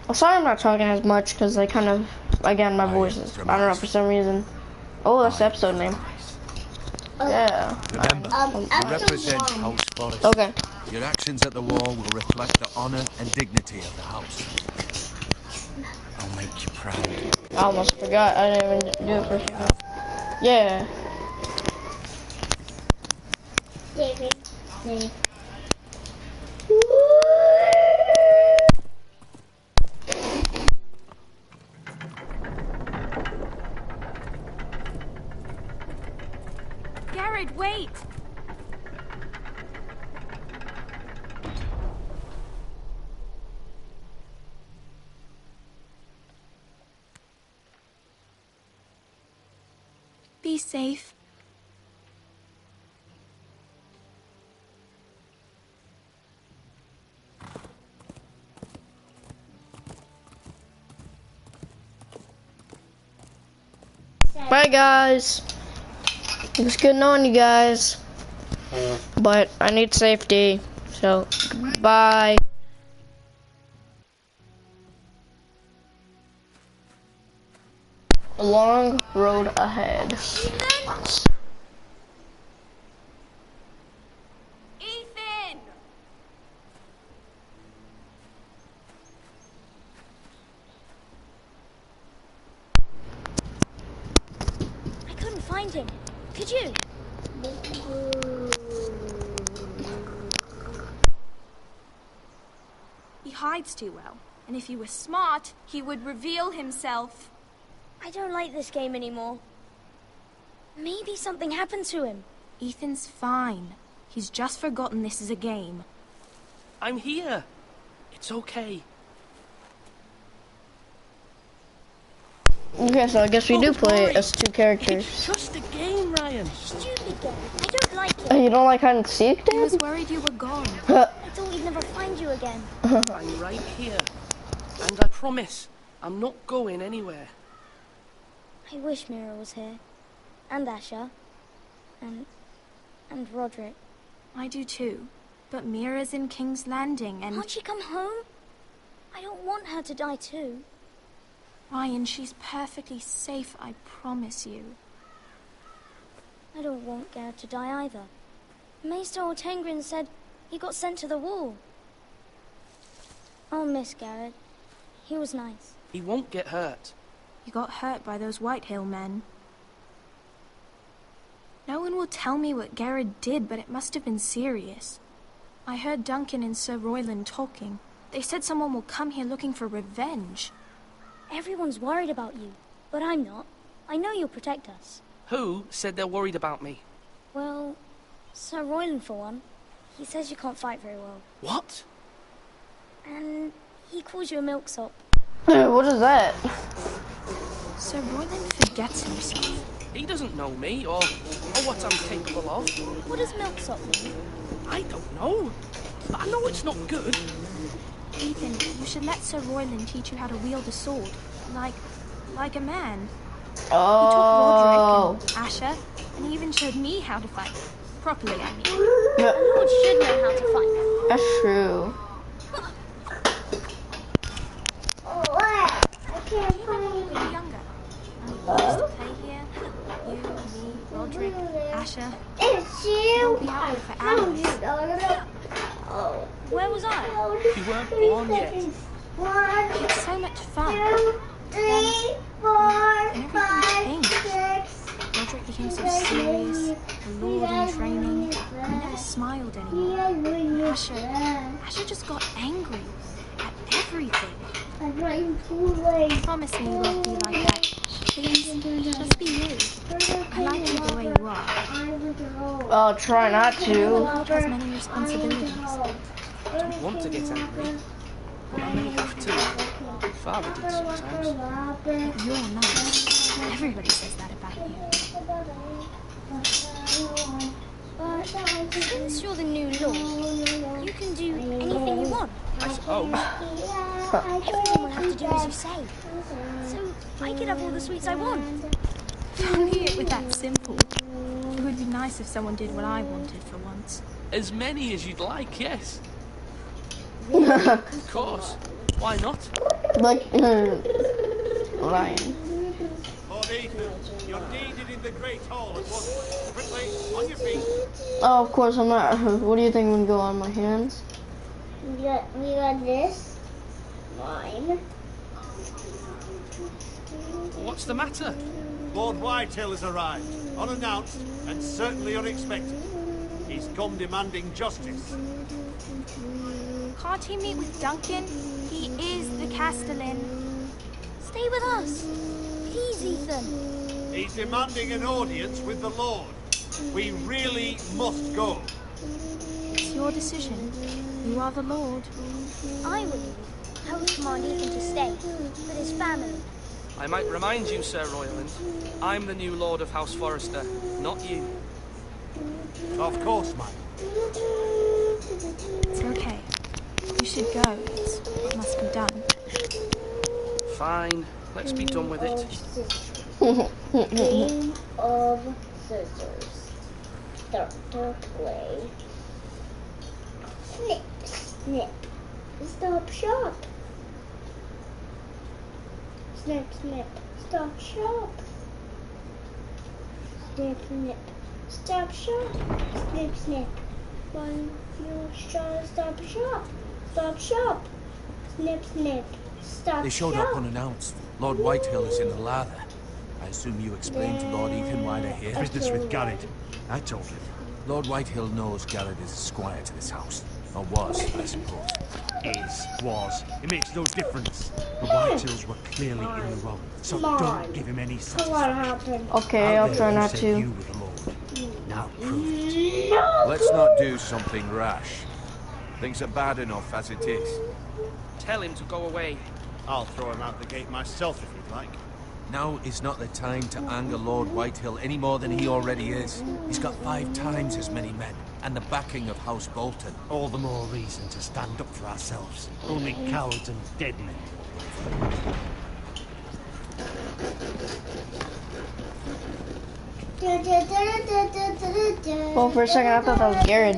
A: Well, sorry I'm not talking as much, because I kind of, again, my voice is, I don't know, for some reason. Oh, that's the episode name. Yeah.
D: Remember, you represent House Forrester.
A: Okay.
D: Your actions at the wall will reflect the honor and dignity of the house.
C: I'll make you proud.
A: I almost forgot. I didn't even do it for a second. Yeah.
B: David.
G: Garrett, wait! Be safe.
A: Bye, guys. It was good knowing you guys. But I need safety. So, bye. A long road ahead.
G: Ethan!
B: I couldn't find him. Could you?
G: He hides too well, and if he was smart, he would reveal himself.
I: I don't like this game anymore. Maybe something happened to him.
J: Ethan's fine. He's just forgotten this is a game.
K: I'm here. It's okay.
A: Okay, so I guess we do play as two characters.
K: It's just a game, Ryan.
I: Stupid game. I don't like it.
A: You don't like hide and seek,
J: I was
A: Dad?
J: worried you were gone.
I: I thought we'd never find you again.
K: I'm right here. And I promise, I'm not going anywhere.
I: I wish Mira was here. And Asher. And Roderick.
J: I do too. But Mira's in King's Landing and...
I: Can't she come home? I don't want her to die too.
J: Ryan, she's perfectly safe, I promise you.
I: I don't want Garrett to die either. Maester Ortengrin said he got sent to the wall. I'll miss Garrett. He was nice.
K: He won't get hurt.
J: You got hurt by those Whitehill men. No one will tell me what Garrett did, but it must have been serious. I heard Duncan and Sir Royland talking. They said someone will come here looking for revenge.
I: Everyone's worried about you, but I'm not. I know you'll protect us.
K: Who said they're worried about me?
I: Well, Sir Royland for one. He says you can't fight very well.
K: What?
I: And he calls you a milksop.
A: What is that?
J: Sir Royland forgets himself.
K: He doesn't know me or what I'm capable of.
I: What does milksop mean?
K: I don't know. I know it's not good.
J: Ethan, you should let Sir Royland teach you how to wield a sword. Like a man. He taught Roderick and Asher, and he even showed me how to fight. Properly, I mean.
I: A lord should know how to fight.
A: That's true.
B: I can't find
J: When you were younger, I used to play here. You, me, Roderick, Asher.
B: It's
J: We'll
B: you.
J: be out here for hours.
I: Where was I?
K: You weren't born yet.
B: 1,
J: It's so much fun.
B: 2, 3, 4,
J: And
B: 5,
J: everything
B: 6.
J: Roderick became so serious, a lord in training. He never smiled anymore. Asher just got angry at everything. Promise me you won't be like that. Please, just be you. I like you the way you are.
A: I'll try not
J: The
A: to.
J: world has many responsibilities.
K: I don't want to get angry, but I may have to. Father did sometimes.
J: But you're nice. Everybody says that about you.
I: But since you're the new lord, you can do anything you want.
K: I suppose.
I: Everyone will have to do as you say. So I could have all the sweets I want.
J: If only it were that simple. It would be nice if someone did what I wanted for once.
K: As many as you'd like, yes. Of course. Why not?
A: Like, Ryan.
H: Lord Ethan, you're needed in the Great Hall at once. Quickly, on your feet.
A: Oh, of course I'm not. What do you think would go on my hands?
B: We got this. Mine.
K: What's the matter?
H: Lord Whitehill has arrived, unannounced and certainly unexpected. He's come demanding justice.
J: Can't he meet with Duncan? He is the Castellan.
I: Stay with us. Please, Ethan.
H: He's demanding an audience with the Lord. We really must go.
J: It's your decision. You are the Lord.
I: I would leave. I would command Ethan to stay with his family.
K: I might remind you, Sir Royland, I'm the new Lord of House Forrester, not you.
H: Of course, ma'am.
J: It's okay. You should go. It's what must be done.
K: Fine, let's be done with it.
B: Game of scissors. Start to play. Snip, snip. Stop shop. Snip, snip. Stop shop. Snip, snip. Stop shop. Snip, snip. One, you shot. Stop shop. Stop shop. Snip, snip. Stop
C: They showed
B: shop.
C: up unannounced. Lord Whitehill is in the lather. I assume you explained to Lord Ethan why they're here?
H: Business with Garrett. I told him.
C: Lord Whitehill knows Garrett is a squire to this house. Or was, I suppose.
H: was. It makes no difference. The Whitehills were clearly in the wrong, so don't give him any satisfaction.
A: Okay, I'll try not to.
H: You were the Lord. Now prove it.
D: Let's not do something rash. Things are bad enough as it is.
K: Tell him to go away.
H: I'll throw him out the gate myself if you'd like.
D: Now is not the time to anger Lord Whitehill any more than he already is. He's got 5 times as many men, and the backing of House Bolton.
H: All the more reason to stand up for ourselves. Only cowards and dead men.
A: Well, for a second, I thought that was Garrett.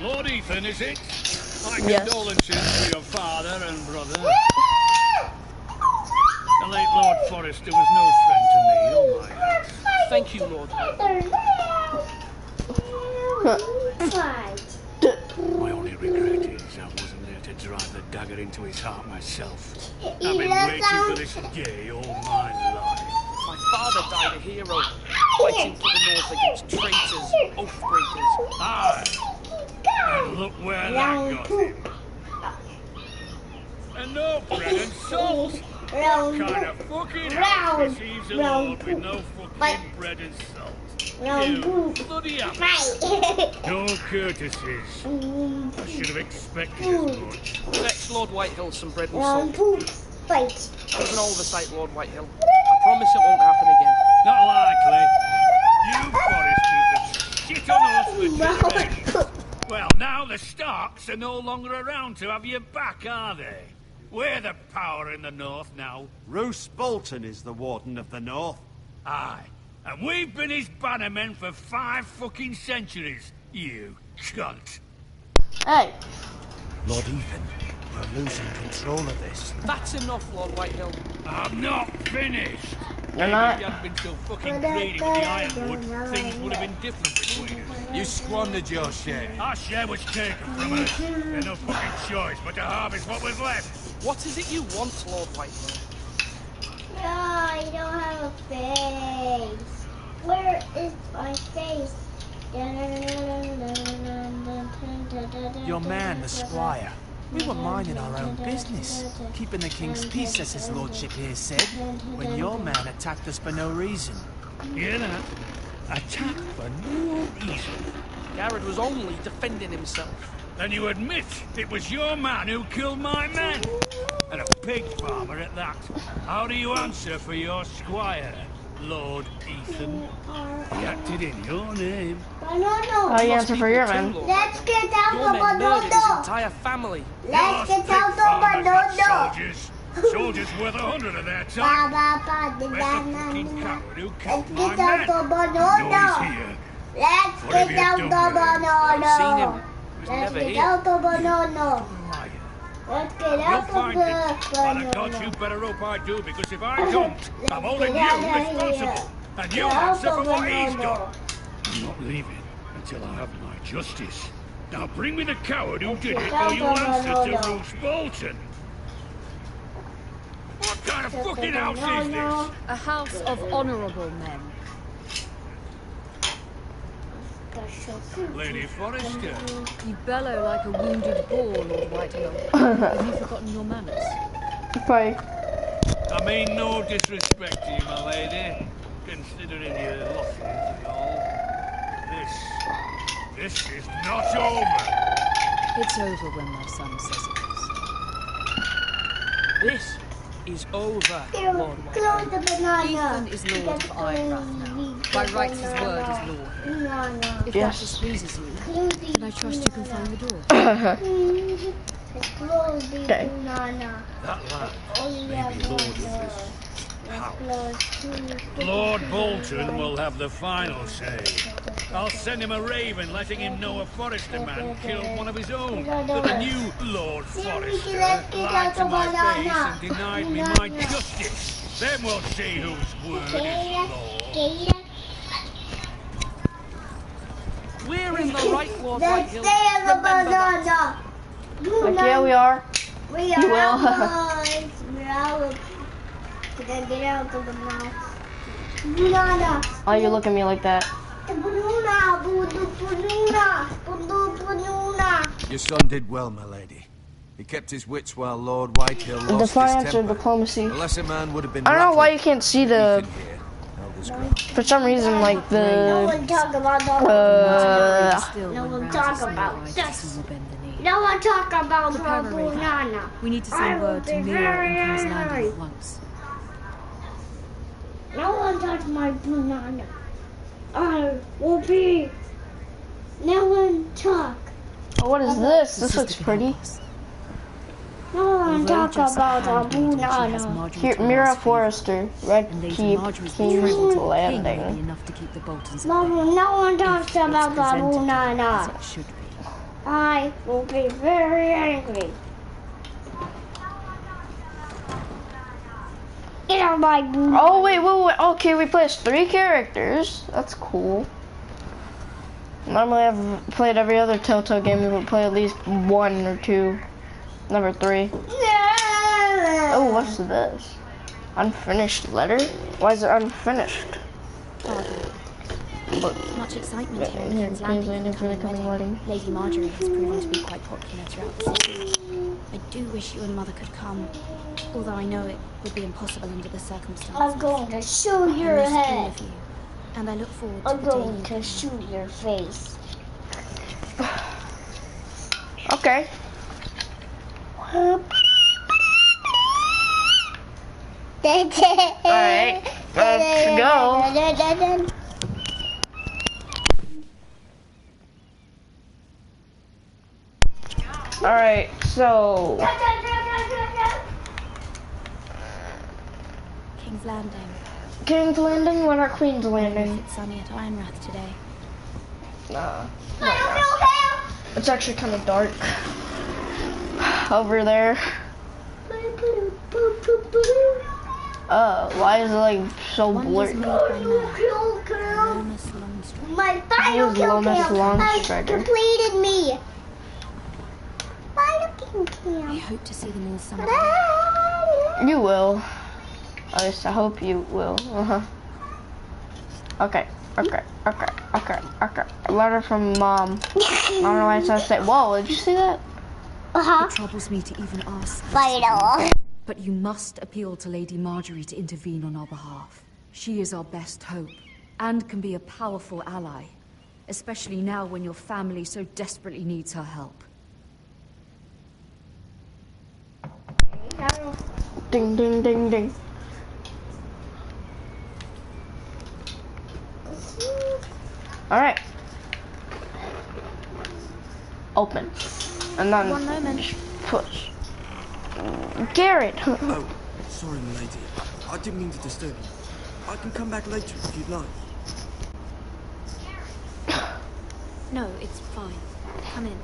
L: Lord Ethan, is it? My
A: Yes.
L: condolences to your father and brother. The late Lord Forrester was no friend to me, oh my.
K: Thank you, Lord.
L: My only regret is I wasn't there to drive the dagger into his heart myself. I've been waiting for this day all my life.
K: My father died a hero, fighting for the North against traitors, oath-breakers.
L: Aye. And look where that got him. And no bread and salt. What kind of fucking house receives a lord with no fucking bread and salt? You bloody ass. No courtesies. I should have expected as much.
K: Fetch Lord Whitehill some bread and salt. As an oversight, Lord Whitehill. I promise it won't happen again.
L: Not likely. You Foresters have shit on us for generations. Well, now the Starks are no longer around to have your back, are they? We're the power in the north now.
H: Roose Bolton is the Warden of the North.
L: Aye. And we've been his bannermen for 5 fucking centuries, you cunt.
A: Hey.
C: Lord Ethan, we're losing control of this.
K: That's enough, Lord Whitehill.
L: I'm not finished.
A: You're not?
L: If you hadn't been so fucking greedy with the ironwood, things would have been different between us.
D: You squandered your share.
L: Our share was taken from us. There's no fucking choice but to harvest what was left.
K: What is it you want, Lord Whitehill?
B: No, I don't have a face. Where is my face?
C: Your man, the squire. We were minding our own business, keeping the king's peace, as his lordship here said, when your man attacked us for no reason.
L: Hear that? Attacked for no reason.
K: Garrett was only defending himself.
L: Then you admit it was your man who killed my men? And a pig farmer at that. How do you answer for your squire, Lord Ethan? He acted in your name.
A: How do you answer for your man?
B: Let's get out
K: Your
B: of
K: men murdered his
B: Manolo.
K: entire family.
B: Let's get out of Manolo.
L: Soldiers. Soldiers worth 100 of their time. Where's the fucking coward who killed
B: Let's
L: my
B: get out
L: men?
B: of
L: No, he's
B: Manolo.
L: here.
B: Let's
L: What have
B: get
L: you
B: out
L: done
B: of
L: with him?
K: I've seen
B: Manolo.
K: him. He was
B: Let's
K: never
B: get
K: here.
B: out of Manolo.
L: Liar.
B: Let's get
L: You'll
B: out of
L: find it. By the gods,
B: Manolo.
L: you better hope I do, because if I don't, I'm holding you
B: get out of here.
L: responsible. And you'll
B: Get out
L: answer for
B: of
L: what he's
B: Manolo.
L: done. I'm not leaving until I have my justice. Now bring me the coward who did it,
B: Get
L: or
B: out
L: you'll
B: of
L: answer to
B: Manolo.
L: Roose Bolton. What kind of fucking house is this?
F: A house of honourable men.
L: Lady Forrester.
F: You bellow like a wounded boar, Lord Whitehill. Have you forgotten your manners?
A: Probably.
L: I mean no disrespect to you, my lady, considering your losses and all. This is not over.
F: It's over when my son says it is.
K: This is over, Lord
B: Close
K: Whitehill.
B: the banana.
F: Ethan is Lord of Ironrath now. By rights, his word is law.
B: Banana.
F: If
A: Yes.
F: that displeases you,
B: Close the
F: then I trust you can find the door.
B: Close the
A: Okay.
B: banana.
L: That lad
B: Only
L: may
B: have
L: be lord of
B: one
L: this
B: door.
L: house.
B: Close the
L: Lord Bolton will have the final say. I'll send him a raven letting him know a Forrester man killed one of his own. That the new Lord Forrester lied to my face and denied me my justice. Then we'll see whose word is law.
K: We're in the right, Lord
B: Let's
K: Whitehill.
B: stay on the
K: Remember that.
B: banana.
A: Like, yeah, we are.
B: We
A: You
B: are
A: will.
B: allies. We are allies. Can I get out of the mouth? Banana.
A: Why you look at me like that?
D: Your son did well, my lady. He kept his wits while Lord Whitehill lost
A: Defiance
D: his
A: or
D: temper.
A: diplomacy.
D: A lesser man would have been.
A: I don't know why you can't see the.
D: Here,
A: For some reason, like the.
B: No one talk about no one talk about this. No one talk about the banana.
F: We need to send word to Mira in King's Landing at once.
B: No one touch my banana. I will be. No one talk.
A: Oh, what is this? This looks pretty.
B: No one talk about a banana.
A: Here, Mira Forrester, Red Keep, King's Landing.
B: No one talks about the banana. I will be very angry. Get out of my banana.
A: Oh, wait. Okay, we play as 3 characters. That's cool. Normally, I've played every other Telltale game. We would play at least 1 or 2. Never 3. Oh, what's this? Unfinished letter? Why is it unfinished?
I: Much excitement here in King's Landing for the coming wedding. Lady Marjorie has proven to be quite popular throughout the city. I do wish you and Mother could come, although I know it would be impossible under the circumstances.
B: I'm going to shoot your head.
I: You, and I look forward to
B: I'm going to shoot your face.
A: Okay. Alright, let's go. Alright, so...
I: King's Landing.
A: King's Landing? What are Queen's Landing?
I: It's sunny at Ironrath today.
A: Nah. It's actually kind of dark over there. Why is it like so blurry?
B: My final kill cam has completed me. Final kill cam.
I: I hope to see them all someday.
A: You will. At least I hope you will. Okay. A letter from Mom. I don't know why it's not saying. Whoa, did you see that?
F: It troubles me to even ask. But you must appeal to Lady Marjorie to intervene on our behalf. She is our best hope, and can be a powerful ally. Especially now when your family so desperately needs her help.
A: Ding, ding, ding, ding. Alright. Open. And then...
J: One moment.
A: Push. Garrett!
K: Oh, sorry, my lady. I didn't mean to disturb you. I can come back later if you'd like.
I: No, it's fine. Come in.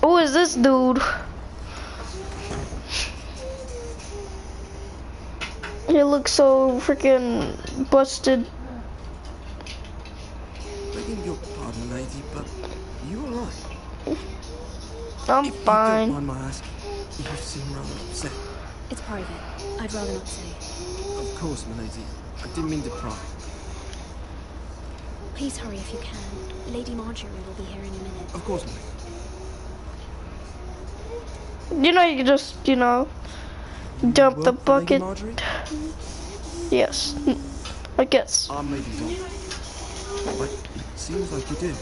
A: Who is this dude? He looks so freaking busted.
K: Begging your pardon, lady, but you alright?
A: I'm fine.
K: If you don't mind my asking, you seem rather upset.
I: It's private. I'd rather not say.
K: Of course, my lady. I didn't mean to pry.
I: Please hurry if you can. Lady Marjorie will be here in a minute.
K: Of course, my lady.
A: You know, you can just, dump the bucket. Yes. I guess.
K: Maybe not. But it seems like you do.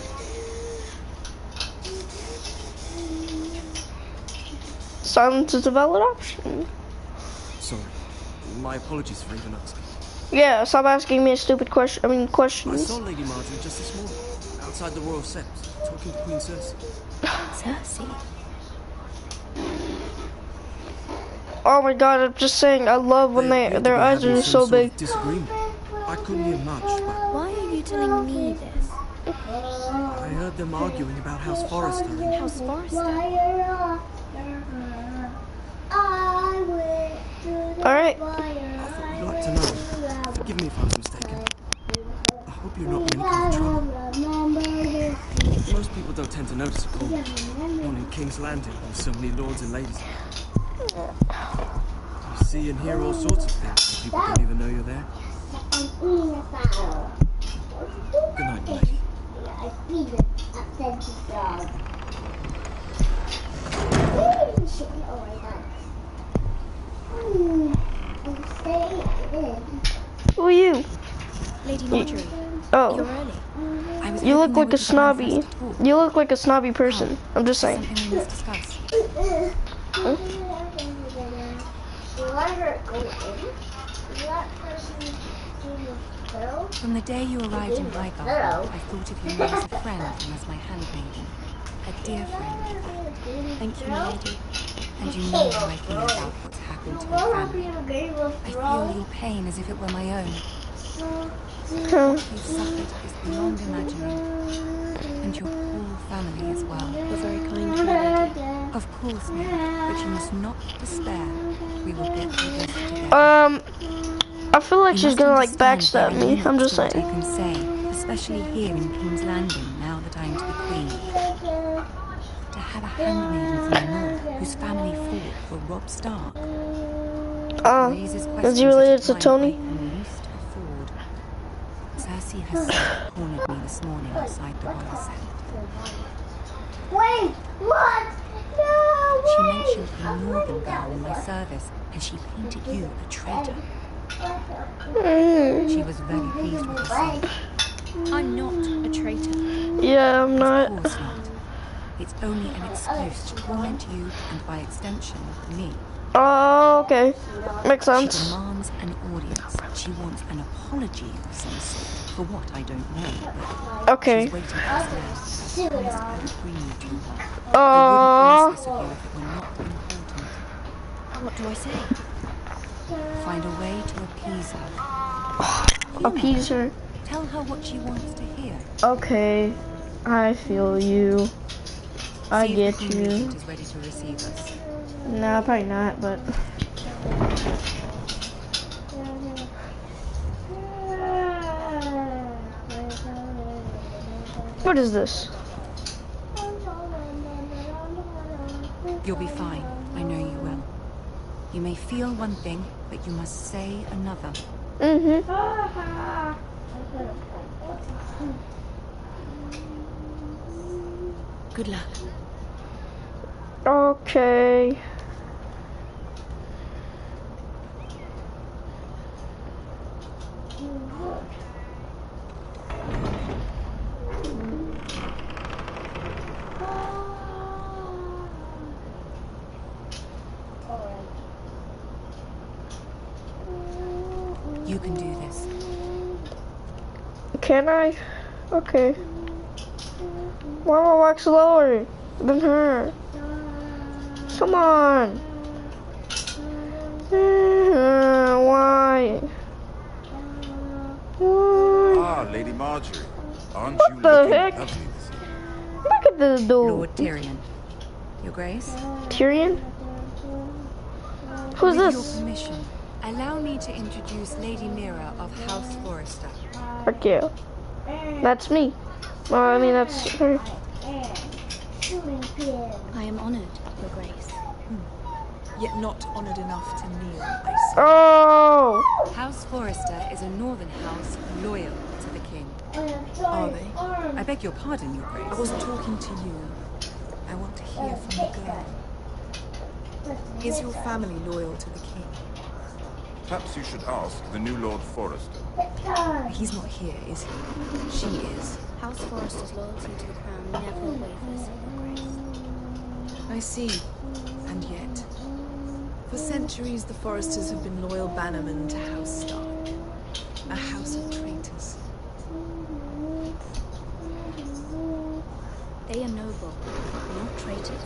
A: Silence is a valid option.
K: Sorry. My apologies for even asking.
A: Yeah, stop asking me a stupid questions.
K: I saw Lady Marjorie just this morning, outside the Royal Sept, talking to Queen Cersei.
I: Cersei?
A: Oh my god, I'm just saying, I love when their eyes are so big.
K: Disagreement. I couldn't hear much, but...
I: Why are you telling me this?
K: I heard them arguing about House Forrester.
I: House Forrester?
A: Alright.
K: I thought you'd like to know. Forgive me if I was mistaken. I hope you're not in any kind of trouble. Most people don't tend to notice a court. One in King's Landing with so many lords and ladies. You see and hear all sorts of things, and people don't even know you're there. Good night, lady.
A: Who are you?
I: Lady Marjorie.
A: Oh.
I: You're early.
A: You look like a snobby. You look like a snobby person. I'm just saying.
I: Something we must discuss. From the day you arrived in Highgarden, I thought of you more as a friend than as my handmaiden. A dear friend. Thank you, my lady. And you know how I feel about what's happened to my family. I feel your pain as if it were my own. What you suffered is beyond imagining. And your whole family as well. You're very kind to me, lady. Of course, Mary, but you must not despair. We will get through this together.
A: I feel like she's gonna like backstab me. I'm just saying.
I: You can say, especially here in King's Landing, now that I am to be queen. To have a handmaiden from the north whose family fought for Robb Stark.
A: Is he related to Tony?
I: Cersei herself cornered me this morning outside the royal cell.
B: Wait, what? No,
I: She mentioned a northern girl in my service, and she painted you a traitor. She was very pleased with herself. I'm not a traitor.
A: Yeah, I'm not.
I: Of course not. It's only an excuse to torment you, and by extension, me.
A: Oh, okay. Makes sense.
I: She demands an audience. She wants an apology of some sort. For what, I don't know.
A: Okay.
I: She's waiting for us now. I promised I would bring you to her.
A: Oh.
I: I wouldn't ask this of you if it were not important. What do I say? Find a way to appease her.
A: Appease her.
I: Tell her what she wants to hear.
A: Okay. I feel you. I get you.
I: Is ready to receive us.
A: No, probably not, but... What is this?
I: You'll be fine. I know you will. You may feel one thing, but you must say another. Good luck.
A: Okay.
I: You can do this.
A: Can I? Okay. Why do I walk slower than her? Come on. Why?
D: Ah, Lady Marjorie. Aren't
A: What
D: you
A: the
D: looking
A: heck?
D: lovely this evening?
A: Look at this dude.
I: Lord Tyrion. Your Grace?
A: Tyrion? Who's
I: With
A: this?
I: your permission, allow me to introduce Lady Mira of House Forrester.
A: Okay. That's me. Well, I mean, that's her.
I: I am honored, Your Grace.
M: Yet not honored enough to kneel, I see.
A: Oh!
I: House Forrester is a northern house loyal to the king.
M: Are they?
I: I beg your pardon, Your Grace.
M: I wasn't talking to you. I want to hear from the girl. Is your family loyal to the king?
N: Perhaps you should ask the new Lord Forrester.
M: He's not here, is he? She is.
I: House Forrester's loyalty to the crown never wavers, Your Grace.
M: I see. And yet, for centuries the Forresters have been loyal bannermen to House Stark. A house of traitors.
I: They are noble, not traitors.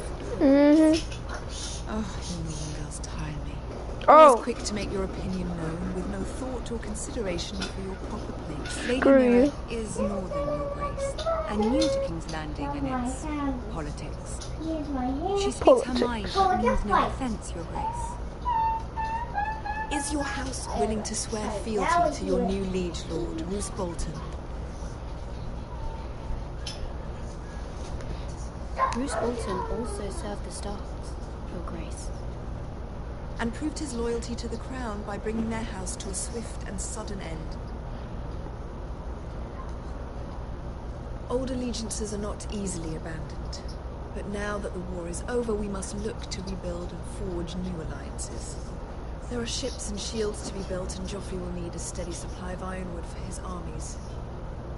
M: Oh, you Northern girls tire me.
A: Oh.
M: Always quick to make your opinion known, with no thought or consideration for your proper place.
I: Lady Mira is northern, Your Grace, and new to King's Landing and its politics. She speaks her mind, but means no offense, Your Grace.
M: Is your house willing to swear fealty to your new liege lord, Roose Bolton?
I: Roose Bolton also served the Starks, Your Grace.
M: And proved his loyalty to the crown by bringing their house to a swift and sudden end. Old allegiances are not easily abandoned. But now that the war is over, we must look to rebuild and forge new alliances. There are ships and shields to be built, and Joffrey will need a steady supply of ironwood for his armies.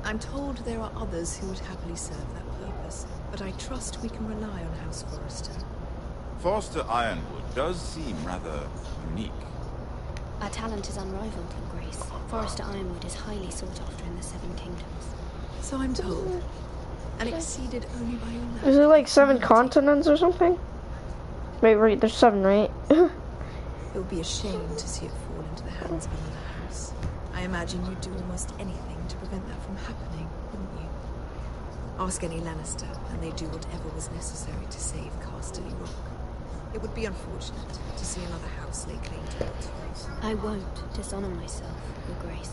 M: I'm told there are others who would happily serve that purpose, but I trust we can rely on House Forrester.
N: Forrester Ironwood does seem rather unique.
I: Our talent is unrivaled, Your Grace. Forrester Ironwood is highly sought after in the Seven Kingdoms.
M: So I'm told. And exceeded only by your majesty.
A: Is it like 7 continents or something? Wait, there's 7, right?
M: It would be a shame to see it fall into the hands of another house. I imagine you'd do almost anything to prevent that from happening, wouldn't you? Ask any Lannister, and they'd do whatever was necessary to save Casterly Rock. It would be unfortunate to see another house lay claim to it.
I: I won't dishonor myself, Your Grace.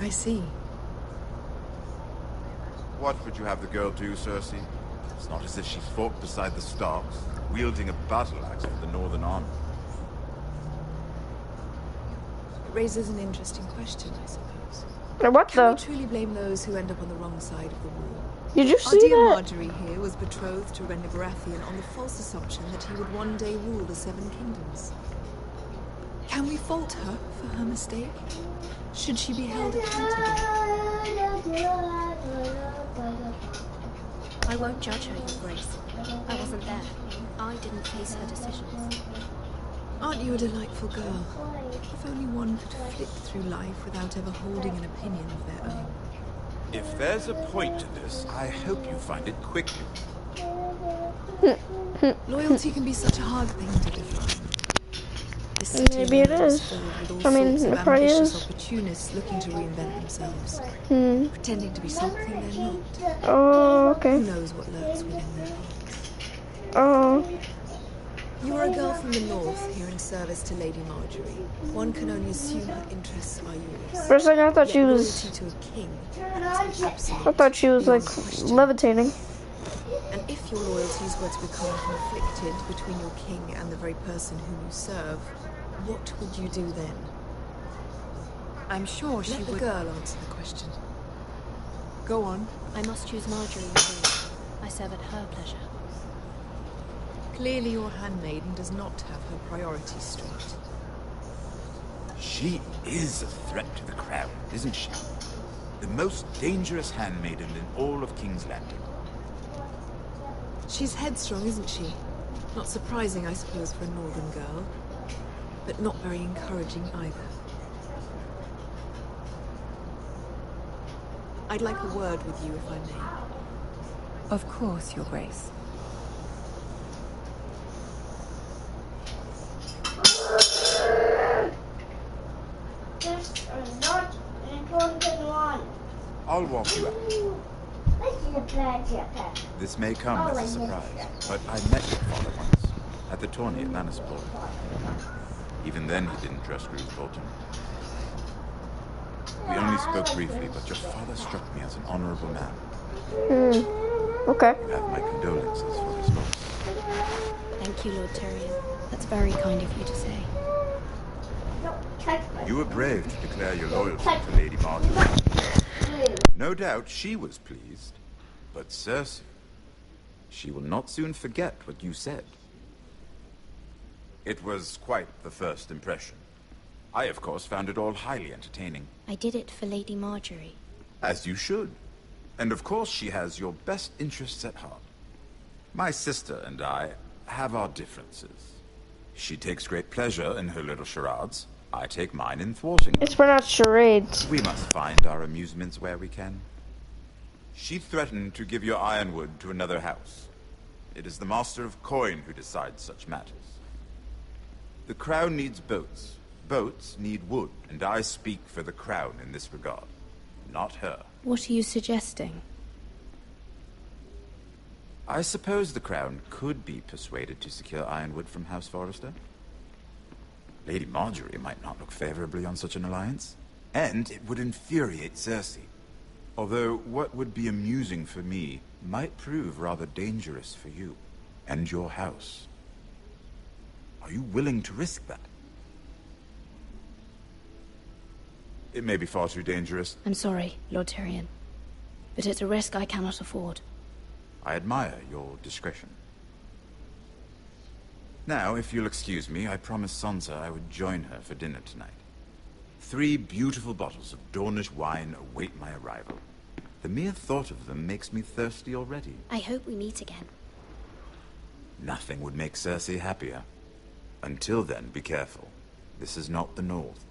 M: I see.
N: What would you have the girl do, Cersei? It's not as if she fought beside the Starks, wielding a battle axe for the Northern Army.
M: It raises an interesting question, I suppose.
A: What
M: Can we truly blame those who end up on the wrong side of the war?
A: Did you see
M: Our dear
A: that?
M: Marjorie here was betrothed to Rhaenyra Baratheon on the false assumption that he would one day rule the Seven Kingdoms. Can we fault her for her mistake? Should she be held accountable?
I: I won't judge her, Your Grace. I wasn't there. I didn't face her decisions.
M: Aren't you a delightful girl? If only one could flit through life without ever holding an opinion of their own.
N: If there's a point to this, I hope you find it quickly.
M: Loyalty can be such a hard thing to define.
A: Maybe it is. I mean, it probably is.
M: Opportunists looking to reinvent themselves, pretending to be something they're not.
A: Oh, okay.
M: Who knows what lurks within their hearts?
A: Oh.
M: You are a girl from the north, here in service to Lady Marjorie. One can only assume her interests are yours.
A: For a second, I thought she was.
M: To a king,
A: I thought she was like levitating.
M: And if your loyalties were to become conflicted between your king and the very person whom you serve, what would you do then?
F: I'm sure she
M: would. Let the girl answer the question. Go on.
I: I must choose Marjorie, Your Grace. I serve at her pleasure.
M: Clearly your handmaiden does not have her priorities straight.
N: She is a threat to the crown, isn't she? The most dangerous handmaiden in all of King's Landing.
M: She's headstrong, isn't she? Not surprising, I suppose, for a northern girl. But not very encouraging either. I'd like a word with you, if I may.
F: Of course, Your Grace.
B: This is not an important one.
N: I'll walk you out.
B: This is a pleasure.
N: This may come as a surprise, but I met your father once, at the tourney at Lannisport. Even then he didn't trust Roose Bolton. We only spoke briefly, but your father struck me as an honorable man.
A: Okay.
N: You have my condolences for his loss.
I: Thank you, Lord Tyrion. That's very kind of you to say.
N: You were brave to declare your loyalty to Lady Marjorie. No doubt she was pleased, but Cersei, she will not soon forget what you said. It was quite the first impression. I, of course, found it all highly entertaining.
I: I did it for Lady Marjorie.
N: As you should. And of course she has your best interests at heart. My sister and I have our differences. She takes great pleasure in her little charades. I take mine in thwarting.
A: It's pronounced charades.
N: We must find our amusements where we can. She threatened to give your ironwood to another house. It is the Master of Coin who decides such matters. The crown needs boats. Boats need wood, and I speak for the crown in this regard, not her.
I: What are you suggesting?
N: I suppose the crown could be persuaded to secure ironwood from House Forrester. Lady Marjorie might not look favorably on such an alliance, and it would infuriate Cersei. Although what would be amusing for me might prove rather dangerous for you and your house. Are you willing to risk that? It may be far too dangerous.
I: I'm sorry, Lord Tyrion, but it's a risk I cannot afford.
N: I admire your discretion. Now, if you'll excuse me, I promised Sansa I would join her for dinner tonight. 3 beautiful bottles of Dornish wine await my arrival. The mere thought of them makes me thirsty already.
I: I hope we meet again.
N: Nothing would make Cersei happier. Until then, be careful. This is not the North.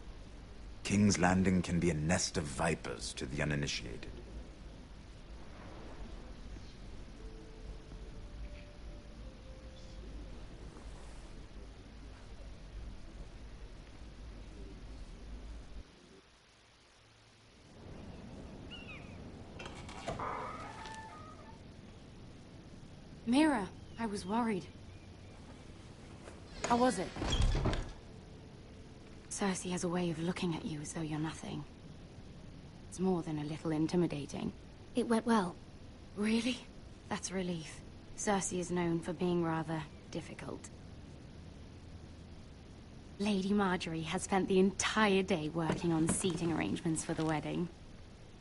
N: King's Landing can be a nest of vipers to the uninitiated.
F: Mira, I was worried. How was it? Cersei has a way of looking at you as though you're nothing. It's more than a little intimidating.
I: It went well.
F: Really? That's a relief. Cersei is known for being rather difficult. Lady Marjorie has spent the entire day working on seating arrangements for the wedding.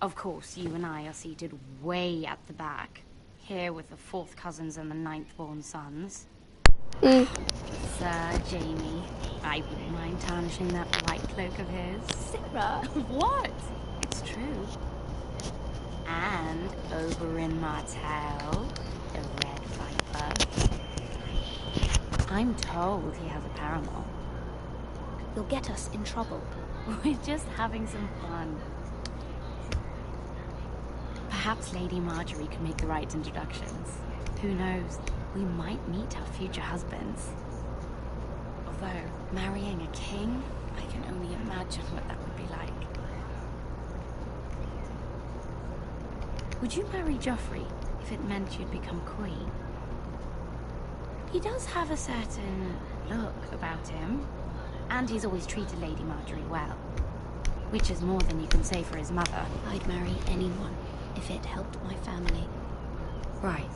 F: Of course, you and I are seated way at the back. Here with the 4th cousins and the 9th-born sons. Sir Jaime, I wouldn't mind tarnishing that white cloak of his.
I: Sarah!
F: What? It's true. And Oberyn Martell, the Red Viper. I'm told he has a paramour.
I: You'll get us in trouble.
F: We're just having some fun. Perhaps Lady Marjorie can make the right introductions. Who knows? We might meet our future husbands. Although, marrying a king, I can only imagine what that would be like. Would you marry Joffrey if it meant you'd become queen? He does have a certain look about him, and he's always treated Lady Marjorie well. Which is more than you can say for his mother.
I: I'd marry anyone if it helped my family.
F: Right.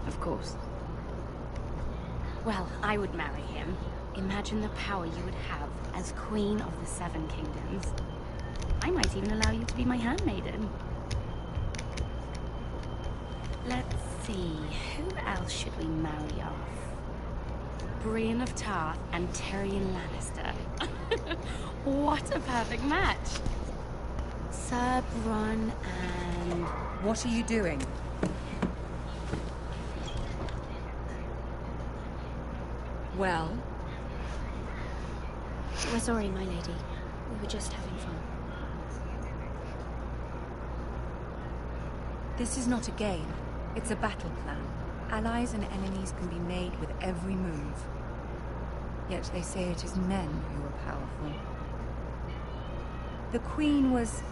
F: Of course. Well, I would marry him. Imagine the power you would have as Queen of the 7 Kingdoms. I might even allow you to be my handmaiden. Let's see, who else should we marry off? Brienne of Tarth and Tyrion Lannister. What a perfect match! Sir Bronn and...
O: What are you doing? Well?
I: We're sorry, my lady. We were just having fun.
O: This is not a game. It's a battle plan. Allies and enemies can be made with every move. Yet they say it is men who are powerful. The Queen was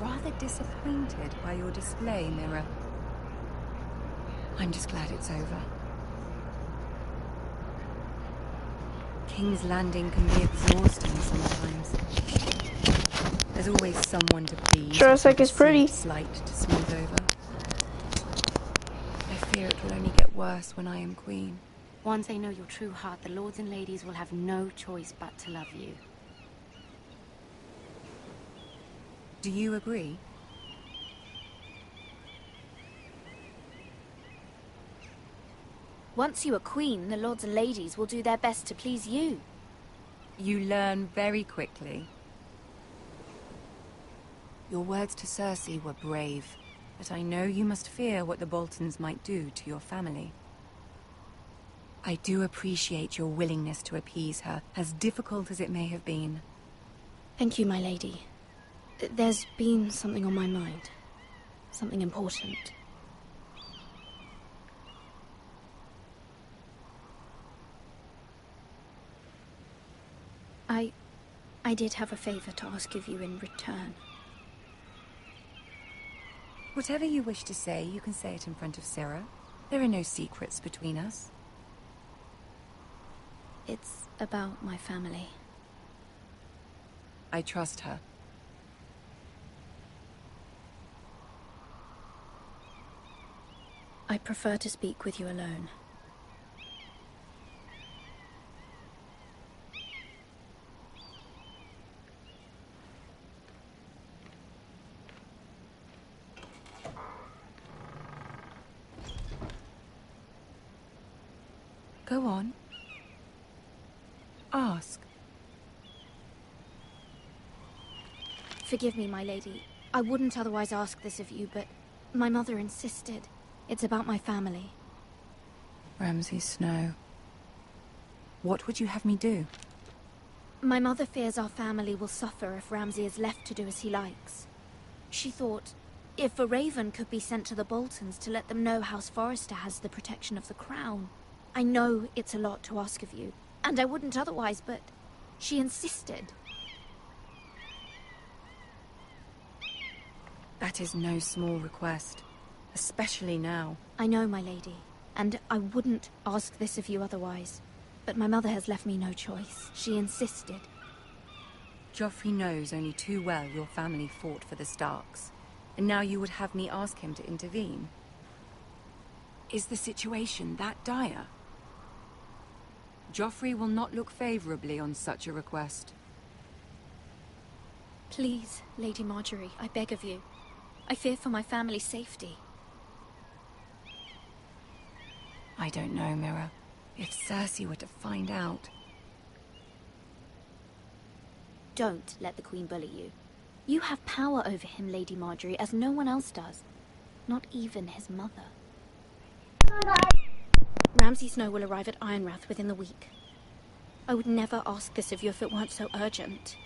O: rather disappointed by your display, Mira. I'm just glad it's over. King's Landing can be exhausting sometimes. There's always someone to please.
A: Sure, it's like it's pretty.
O: Slight to smooth over. I fear it will only get worse when I am queen.
F: Once they know your true heart, the lords and ladies will have no choice but to love you.
O: Do you agree?
I: Once you are queen, the lords and ladies will do their best to please you.
O: You learn very quickly. Your words to Cersei were brave, but I know you must fear what the Boltons might do to your family. I do appreciate your willingness to appease her, as difficult as it may have been.
I: Thank you, my lady. There's been something on my mind. Something important. I did have a favor to ask of you in return.
O: Whatever you wish to say, you can say it in front of Sarah. There are no secrets between us.
I: It's about my family.
O: I trust her.
I: I prefer to speak with you alone.
O: Go on. Ask.
I: Forgive me, my lady. I wouldn't otherwise ask this of you, but my mother insisted. It's about my family.
O: Ramsay Snow. What would you have me do?
I: My mother fears our family will suffer if Ramsay is left to do as he likes. She thought, if a raven could be sent to the Boltons to let them know House Forrester has the protection of the crown. I know it's a lot to ask of you, and I wouldn't otherwise, but she insisted.
O: That is no small request, especially now.
I: I know, my lady, and I wouldn't ask this of you otherwise. But my mother has left me no choice. She insisted.
O: Joffrey knows only too well your family fought for the Starks, and now you would have me ask him to intervene. Is the situation that dire? Joffrey will not look favorably on such a request.
I: Please, Lady Marjorie, I beg of you. I fear for my family's safety.
O: I don't know, Mira. If Cersei were to find out...
I: Don't let the Queen bully you. You have power over him, Lady Marjorie, as no one else does. Not even his mother. Ramsay Snow will arrive at Ironrath within the week. I would never ask this of you if it weren't so urgent.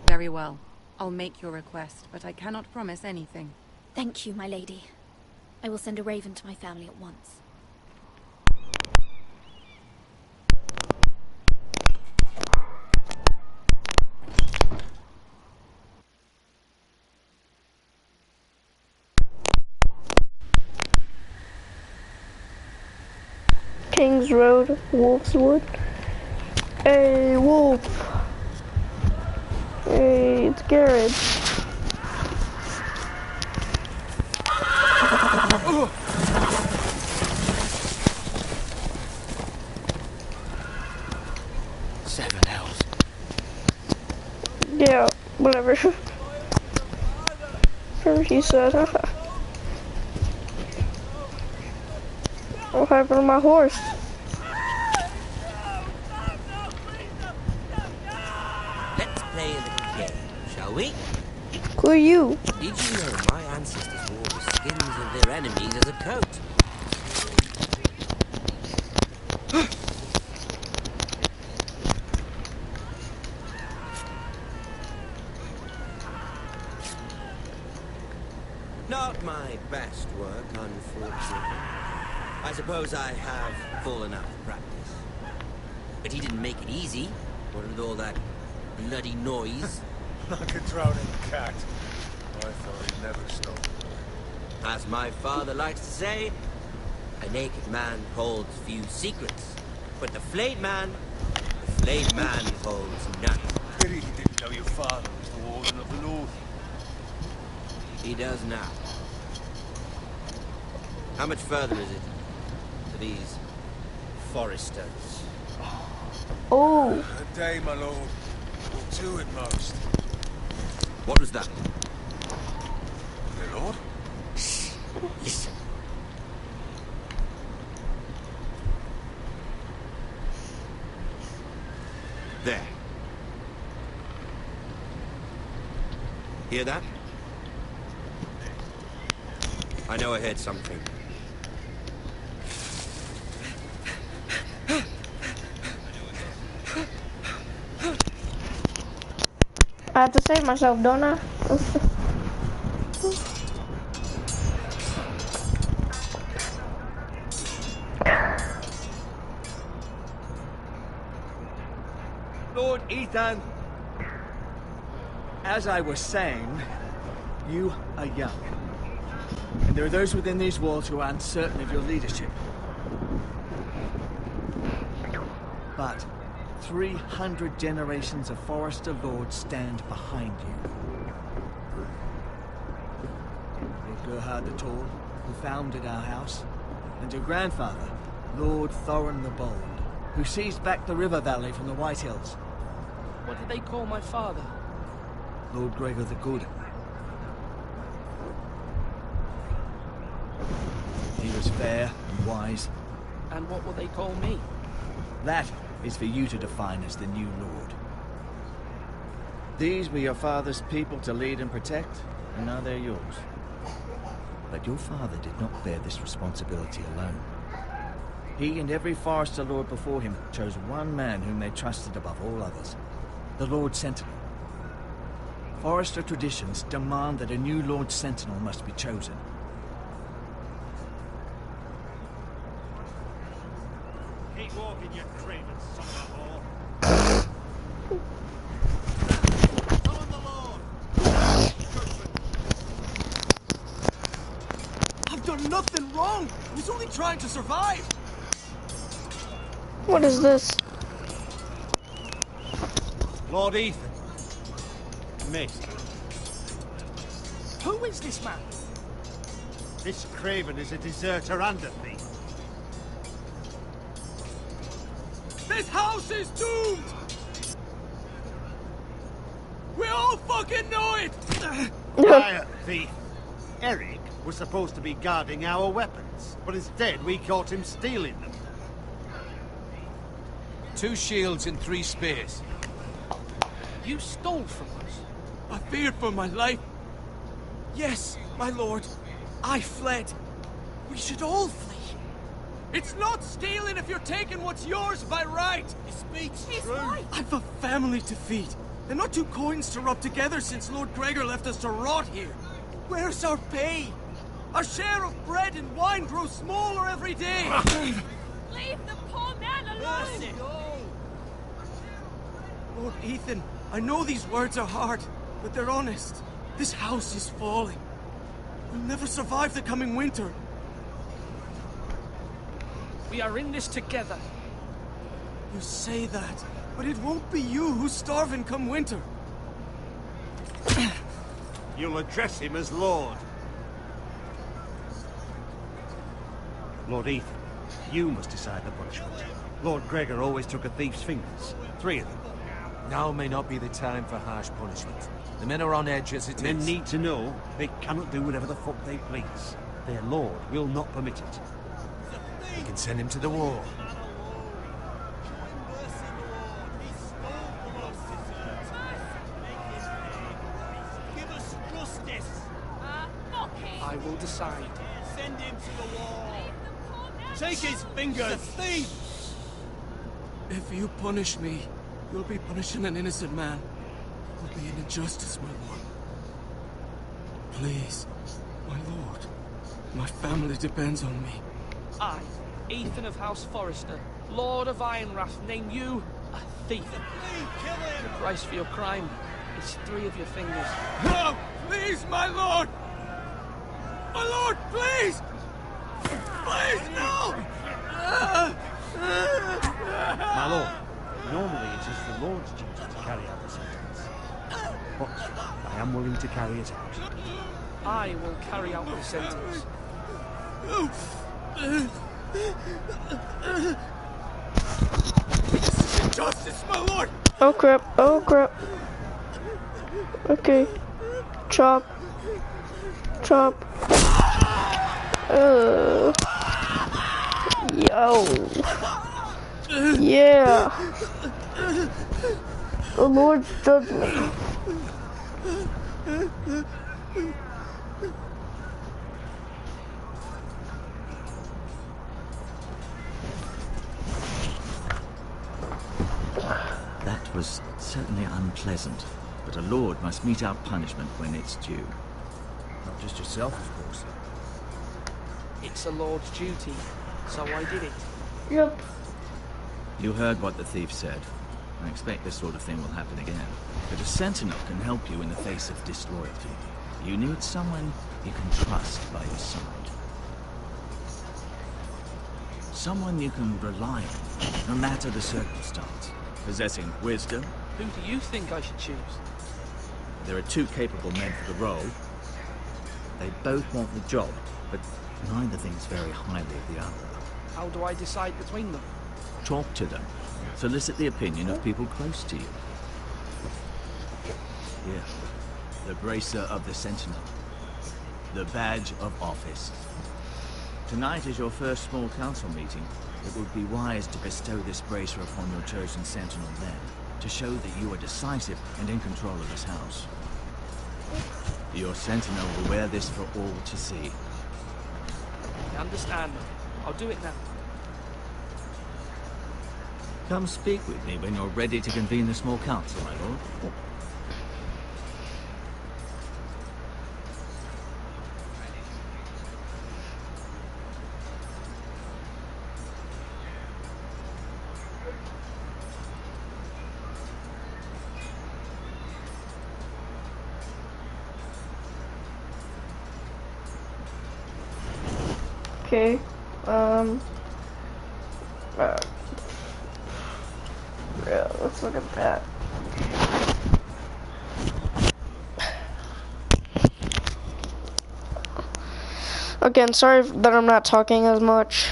O: Very well. I'll make your request, but I cannot promise anything.
I: Thank you, my lady. I will send a raven to my family at once.
A: Kings Road, Wolfswood. Hey, Wolf. Hey, it's Garrett.
C: Seven hells.
A: Yeah, whatever. Whatever she said. What happened to my horse?
C: Let's play a little game, shall we?
A: Who are you?
C: Did you know my ancestors wore the skins of their enemies as a coat? Not my best work, unfortunately. I suppose I have fallen out of practice. But he didn't make it easy, what with all that bloody noise.
D: Like a drowning cat. I thought he'd never stop.
C: As my father likes to say, a naked man holds few secrets, but the flayed man holds none.
D: Pity he didn't know your father was the Warden of the North.
C: He does now. How much further is it to these Forresters?
A: Oh.
D: A day, my lord. Or two at most.
C: What was that?
D: My lord?
C: Shh. Listen. There. Hear that? I know I heard something.
A: I have to save myself, don't I?
E: Lord Ethan, as I was saying, you are young. And there are those within these walls who are uncertain of your leadership. But 300 generations of Forrester lords stand behind you. Lord Gerhard the Tall, who founded our house, and your grandfather, Lord Thorin the Bold, who seized back the river valley from the White Hills.
P: What did they call my father?
E: Lord Gregor the Good. is fair and wise.
P: And what will they call me?
E: That is for you to define as the new lord. These were your father's people to lead and protect, and now they're yours. But your father did not bear this responsibility alone. He and every Forester lord before him chose one man whom they trusted above all others, the Lord Sentinel. Forester traditions demand that a new Lord Sentinel must be chosen.
H: Keep walking, you craven son of a whore. Summon the Lord!
K: I've done nothing wrong! I was only trying to survive!
A: What is this?
H: Lord Ethan. Missed.
P: Who is this man?
H: This craven is a deserter and a thief.
K: This house is doomed! We all fucking know it!
H: Quiet, thief. Eric was supposed to be guarding our weapons, but instead we caught him stealing them.
C: 2 shields and 3 spears.
P: You stole from us.
K: I feared for my life. Yes, my lord. I fled. We should all flee. It's not stealing if you're taking what's yours by right. He speaks true. Right. I've a family to feed, and not 2 coins to rub together since Lord Gregor left us to rot here. Where's our pay? Our share of bread and wine grows smaller every day.
J: Leave the poor man alone!
K: Lord Ethan, I know these words are hard, but they're honest. This house is falling. We'll never survive the coming winter.
P: We are in this together.
K: You say that, but it won't be you who's starving come winter.
H: You'll address him as Lord. Lord Ethan, you must decide the punishment. Lord Gregor always took a thief's fingers. 3 of them.
C: Now may not be the time for harsh punishment. The men are on edge as it is.
H: Men need to know they cannot do whatever the fuck they please. Their lord will not permit it.
C: We can send him to the wall.
K: Give us justice.
P: I will decide.
K: Send him to the wall. Take his fingers. The thief. If you punish me, you'll be punishing an innocent man. It will be an injustice, my lord. Please, my lord. My family depends on me.
P: I, Ethan of House Forester, Lord of Ironrath, name you a thief.
K: Kill him!
P: The price for your crime is 3 of your fingers.
K: No! Please, my lord! My lord, please! Please, no!
H: My lord, normally it is the Lord's duty to carry out the sentence. But I am willing to carry it out.
P: I will carry out the sentence.
K: Justice, my lord!
A: Oh crap, oh crap. Okay. Chop. Chop. Yo. Yeah. The Lord's judgment.
E: That was certainly unpleasant, but a lord must mete out punishment when it's due.
C: Not just yourself, of course.
P: It's a lord's duty, so I did it.
A: Yep.
E: You heard what the thief said. I expect this sort of thing will happen again. But a sentinel can help you in the face of disloyalty. You need someone you can trust by your side. Someone you can rely on, no matter the circumstance. Possessing wisdom.
P: Who do you think I should choose?
E: There are 2 capable men for the role. They both want the job, but neither thinks very highly of the other.
P: How do I decide between them?
E: Talk to them. Solicit the opinion of people close to you. Here, the bracer of the Sentinel. The badge of office. Tonight is your first small council meeting. It would be wise to bestow this bracer upon your chosen sentinel then, to show that you are decisive and in control of this house. Your sentinel will wear this for all to see.
P: I understand. I'll do it now.
E: Come speak with me when you're ready to convene the small council, my lord.
A: Okay, yeah, let's look at that. Again, sorry that I'm not talking as much.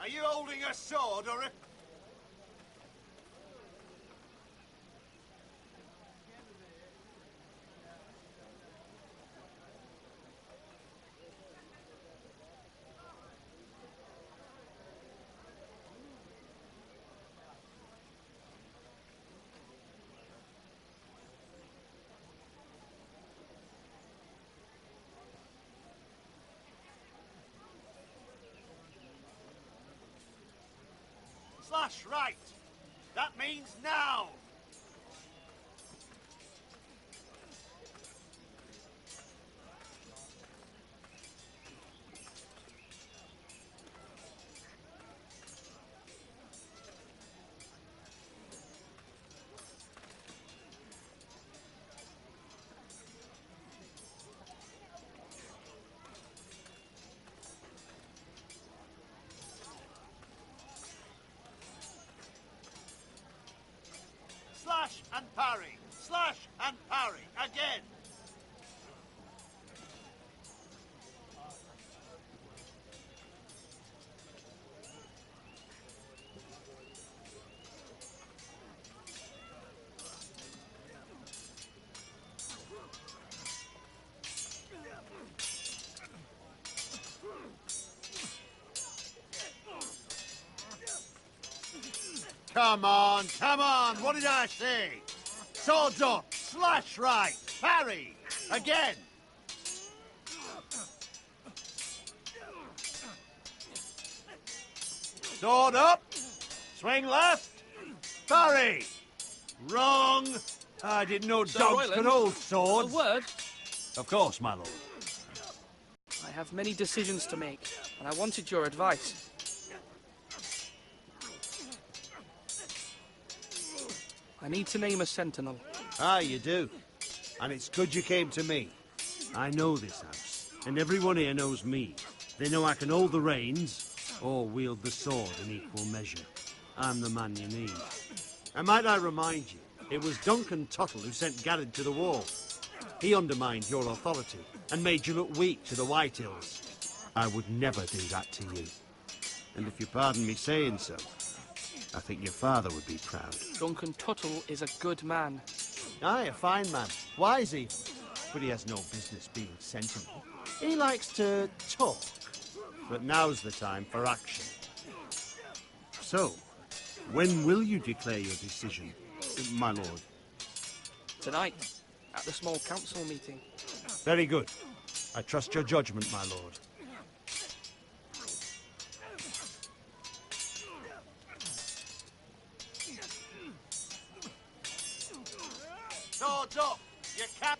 D: Are you holding a sword or a... Slash right. That means now. Slash and parry. Slash and parry. Again. Come on, come on. What did I say? Swords up. Slash right. Parry. Again. Sword up. Swing left. Parry. Wrong. I didn't know
P: Sir
D: dogs
P: Royland,
D: could hold swords.
P: A word?
D: Of course, my lord.
P: I have many decisions to make, and I wanted your advice. I need to name a sentinel.
H: Ah, you do. And it's good you came to me. I know this house, and everyone here knows me. They know I can hold the reins, or wield the sword in equal measure. I'm the man you need. And might I remind you, it was Duncan Tuttle who sent Garrett to the wall. He undermined your authority, and made you look weak to the White Hills. I would never do that to you. And if you pardon me saying so, I think your father would be proud.
P: Duncan Tuttle is a good man.
H: Aye, a fine man. Wise even. But he has no business being sentinel. He likes to talk. But now's the time for action. So, when will you declare your decision, my lord?
P: Tonight, at the small council meeting.
H: Very good. I trust your judgment, my lord.
D: Swords up. You can't...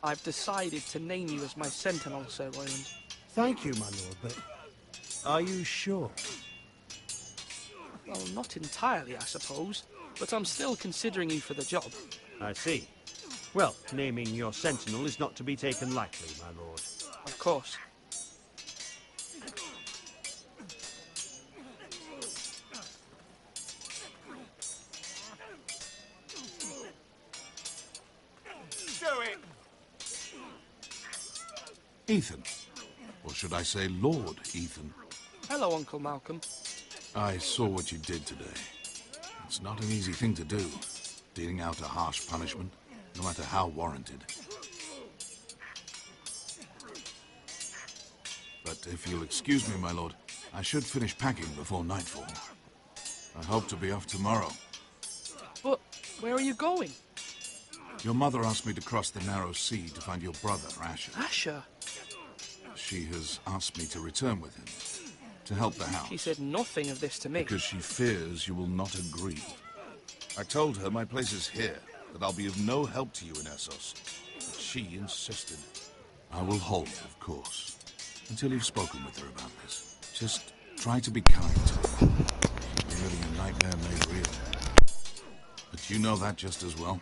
P: I've decided to name you as my sentinel, Sir Royland.
H: Thank you, my lord, but are you sure?
P: Well, not entirely, I suppose, but I'm still considering you for the job.
H: I see. Well, naming your sentinel is not to be taken lightly, my lord.
P: Of course.
D: Do it.
Q: Ethan. Or should I say Lord Ethan?
P: Hello, Uncle Malcolm.
D: I saw what you did today. It's not an easy thing to do, dealing out a harsh punishment, no matter how warranted. But if you'll excuse me, my lord, I should finish packing before nightfall. I hope to be off tomorrow.
P: But where are you going?
D: Your mother asked me to cross the narrow sea to find your brother, Asher.
P: Asher?
D: She has asked me to return with him, to help the house.
P: She said nothing of this to me.
D: Because she fears you will not agree. I told her my place is here, that I'll be of no help to you in Essos. But she insisted. I will hold, of course, until you've spoken with her about this. Just try to be kind to her. You're living a nightmare made real. But you know that just as well.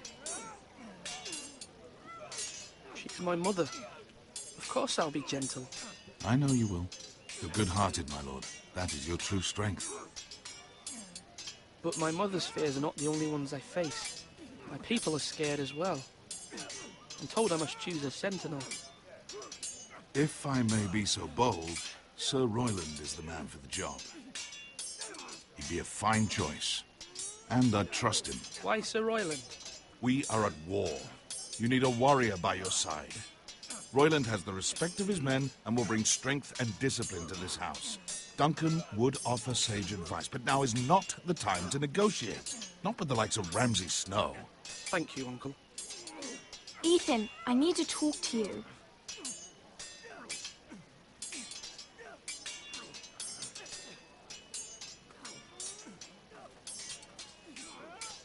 P: She's my mother. Of course I'll be gentle.
D: I know you will. You're good-hearted, my lord. That is your true strength.
P: But my mother's fears are not the only ones I face. My people are scared as well. I'm told I must choose a sentinel.
D: If I may be so bold, Sir Royland is the man for the job. He'd be a fine choice. And I'd trust him.
P: Why Sir Royland?
D: We are at war. You need a warrior by your side. Royland has the respect of his men and will bring strength and discipline to this house. Duncan would offer sage advice, but now is not the time to negotiate. Not with the likes of Ramsay Snow.
P: Thank you, Uncle.
J: Ethan, I need to talk to you.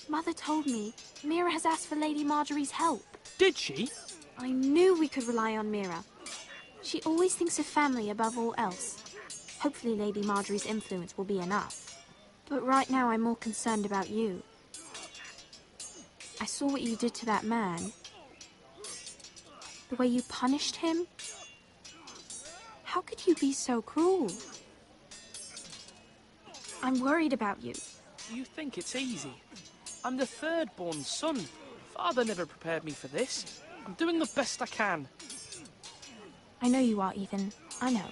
J: Mother told me Mira has asked for Lady Marjorie's help.
P: Did she?
J: I knew we could rely on Mira. She always thinks of family above all else. Hopefully Lady Marjorie's influence will be enough. But right now I'm more concerned about you. I saw what you did to that man. The way you punished him. How could you be so cruel? I'm worried about you.
P: Do you think it's easy? I'm the third-born son. Father never prepared me for this. I'm doing the best I can.
J: I know you are, Ethan. I know.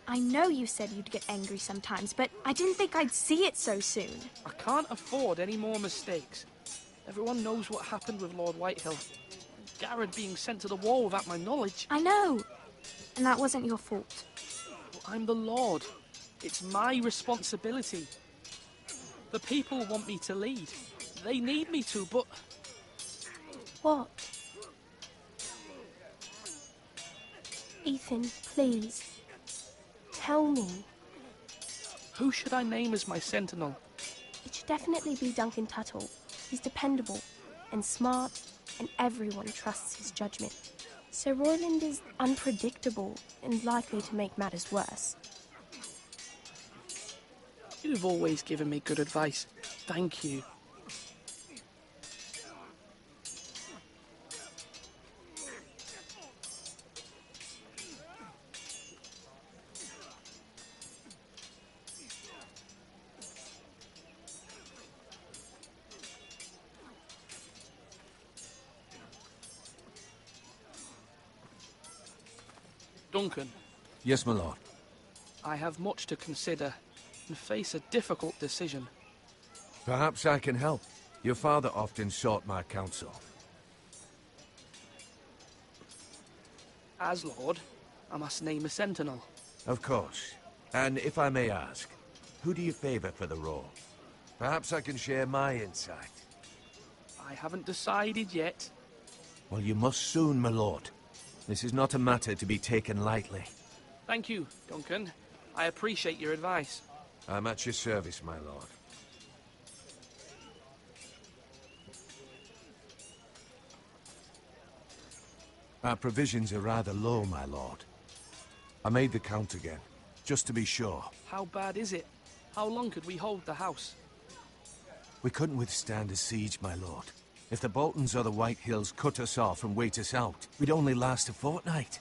J: I know you said you'd get angry sometimes, but I didn't think I'd see it so soon.
P: I can't afford any more mistakes. Everyone knows what happened with Lord Whitehill. Garrett being sent to the wall without my knowledge.
J: I know. And that wasn't your fault.
P: But I'm the Lord. It's my responsibility. The people want me to lead. They need me to, but...
J: What? Ethan, please. Tell me.
P: Who should I name as my sentinel?
J: It should definitely be Duncan Tuttle. He's dependable and smart, and everyone trusts his judgment. Sir Royland is unpredictable and likely to make matters worse.
P: You've always given me good advice. Thank you. Duncan.
Q: Yes, my lord.
P: I have much to consider and face a difficult decision.
Q: Perhaps I can help. Your father often sought my counsel.
P: As Lord, I must name a sentinel.
Q: Of course. And if I may ask, who do you favor for the role? Perhaps I can share my insight.
P: I haven't decided yet.
Q: Well, you must soon, my lord. This is not a matter to be taken lightly.
P: Thank you, Duncan. I appreciate your advice.
Q: I'm at your service, my lord. Our provisions are rather low, my lord. I made the count again, just to be sure.
P: How bad is it? How long could we hold the house?
Q: We couldn't withstand a siege, my lord. If the Boltons or the Whitehills cut us off and wait us out, we'd only last a fortnight.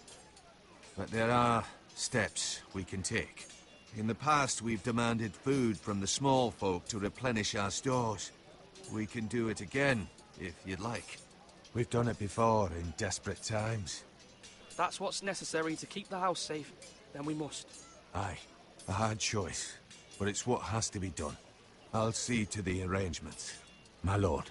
Q: But there are steps we can take. In the past, we've demanded food from the small folk to replenish our stores. We can do it again, if you'd like. We've done it before in desperate times.
P: If that's what's necessary to keep the house safe, then we must.
Q: Aye, a hard choice. but it's what has to be done. I'll see to the arrangements, my lord.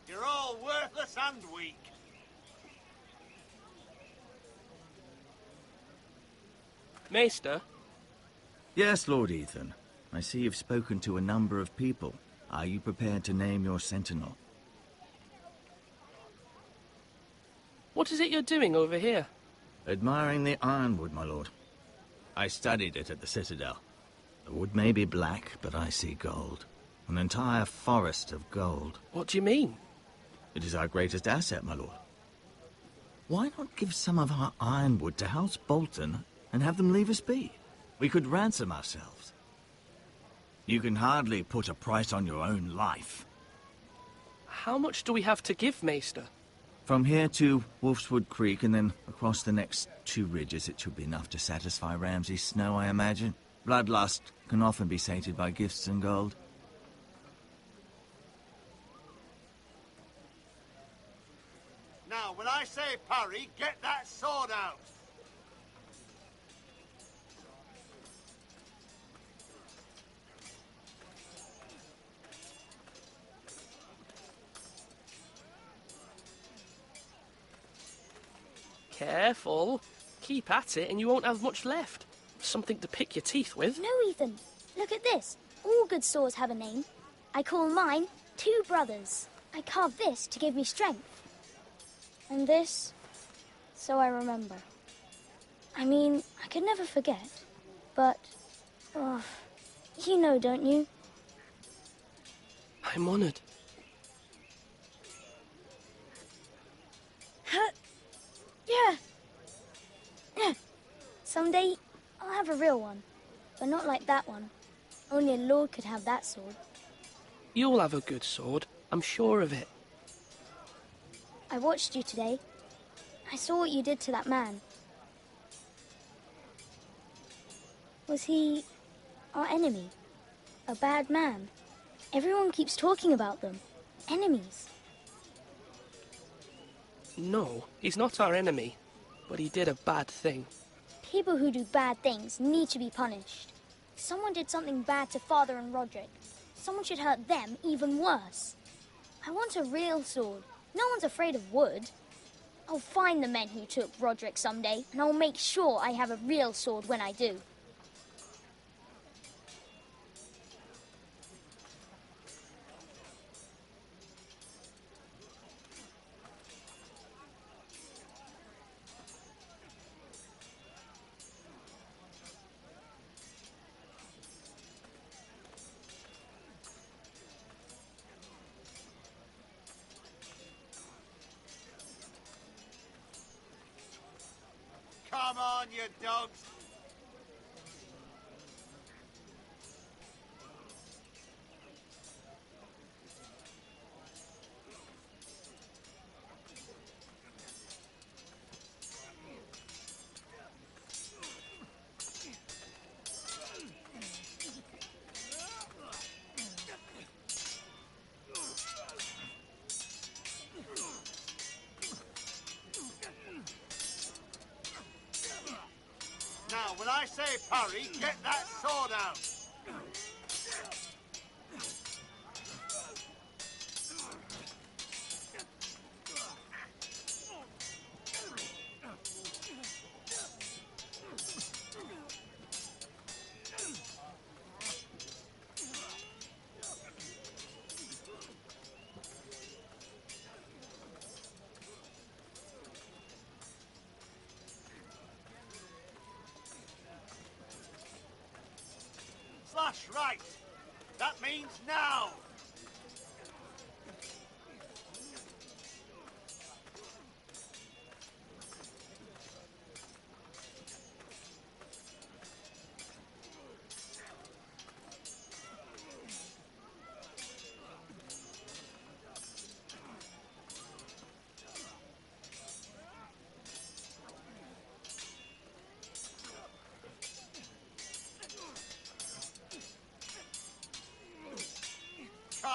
H: You're all worthless and weak.
P: Maester?
E: Yes, Lord Ethan. I see you've spoken to a number of people. Are you prepared to name your sentinel?
P: What is it you're doing over here?
E: Admiring the ironwood, my lord. I studied it at the Citadel. The wood may be black, but I see gold. An entire forest of gold.
P: What do you mean?
E: It is our greatest asset, my lord. Why not give some of our ironwood to House Bolton and have them leave us be? We could ransom ourselves. You can hardly put a price on your own life.
P: How much do we have to give, Maester?
E: From here to Wolfswood Creek and then across the next 2 ridges, it should be enough to satisfy Ramsay Snow, I imagine. Bloodlust can often be sated by gifts and gold.
H: Now, when I say parry, get that sword out.
P: Careful. Keep at it and you won't have much left. Something to pick your teeth with.
B: No, Ethan. Look at this. All good swords have a name. I call mine Two Brothers. I carved this to give me strength. And this, so I remember. I mean, I could never forget. But, oh, you know, don't you?
P: I'm honored.
B: Yeah. Someday, I'll have a real one. But not like that one. Only a lord could have that sword.
P: You'll have a good sword. I'm sure of it.
B: I watched you today. I saw what you did to that man. Was he our enemy? A bad man? Everyone keeps talking about them. Enemies.
P: No, he's not our enemy. But he did a bad thing.
B: People who do bad things need to be punished. Someone did something bad to Father and Roderick. Someone should hurt them even worse. I want a real sword. No one's afraid of wood. I'll find the men who took Roderick someday, and I'll make sure I have a real sword when I do.
H: Come on, you dogs. Now, when I say parry, get that sword out. Slash right. That means now.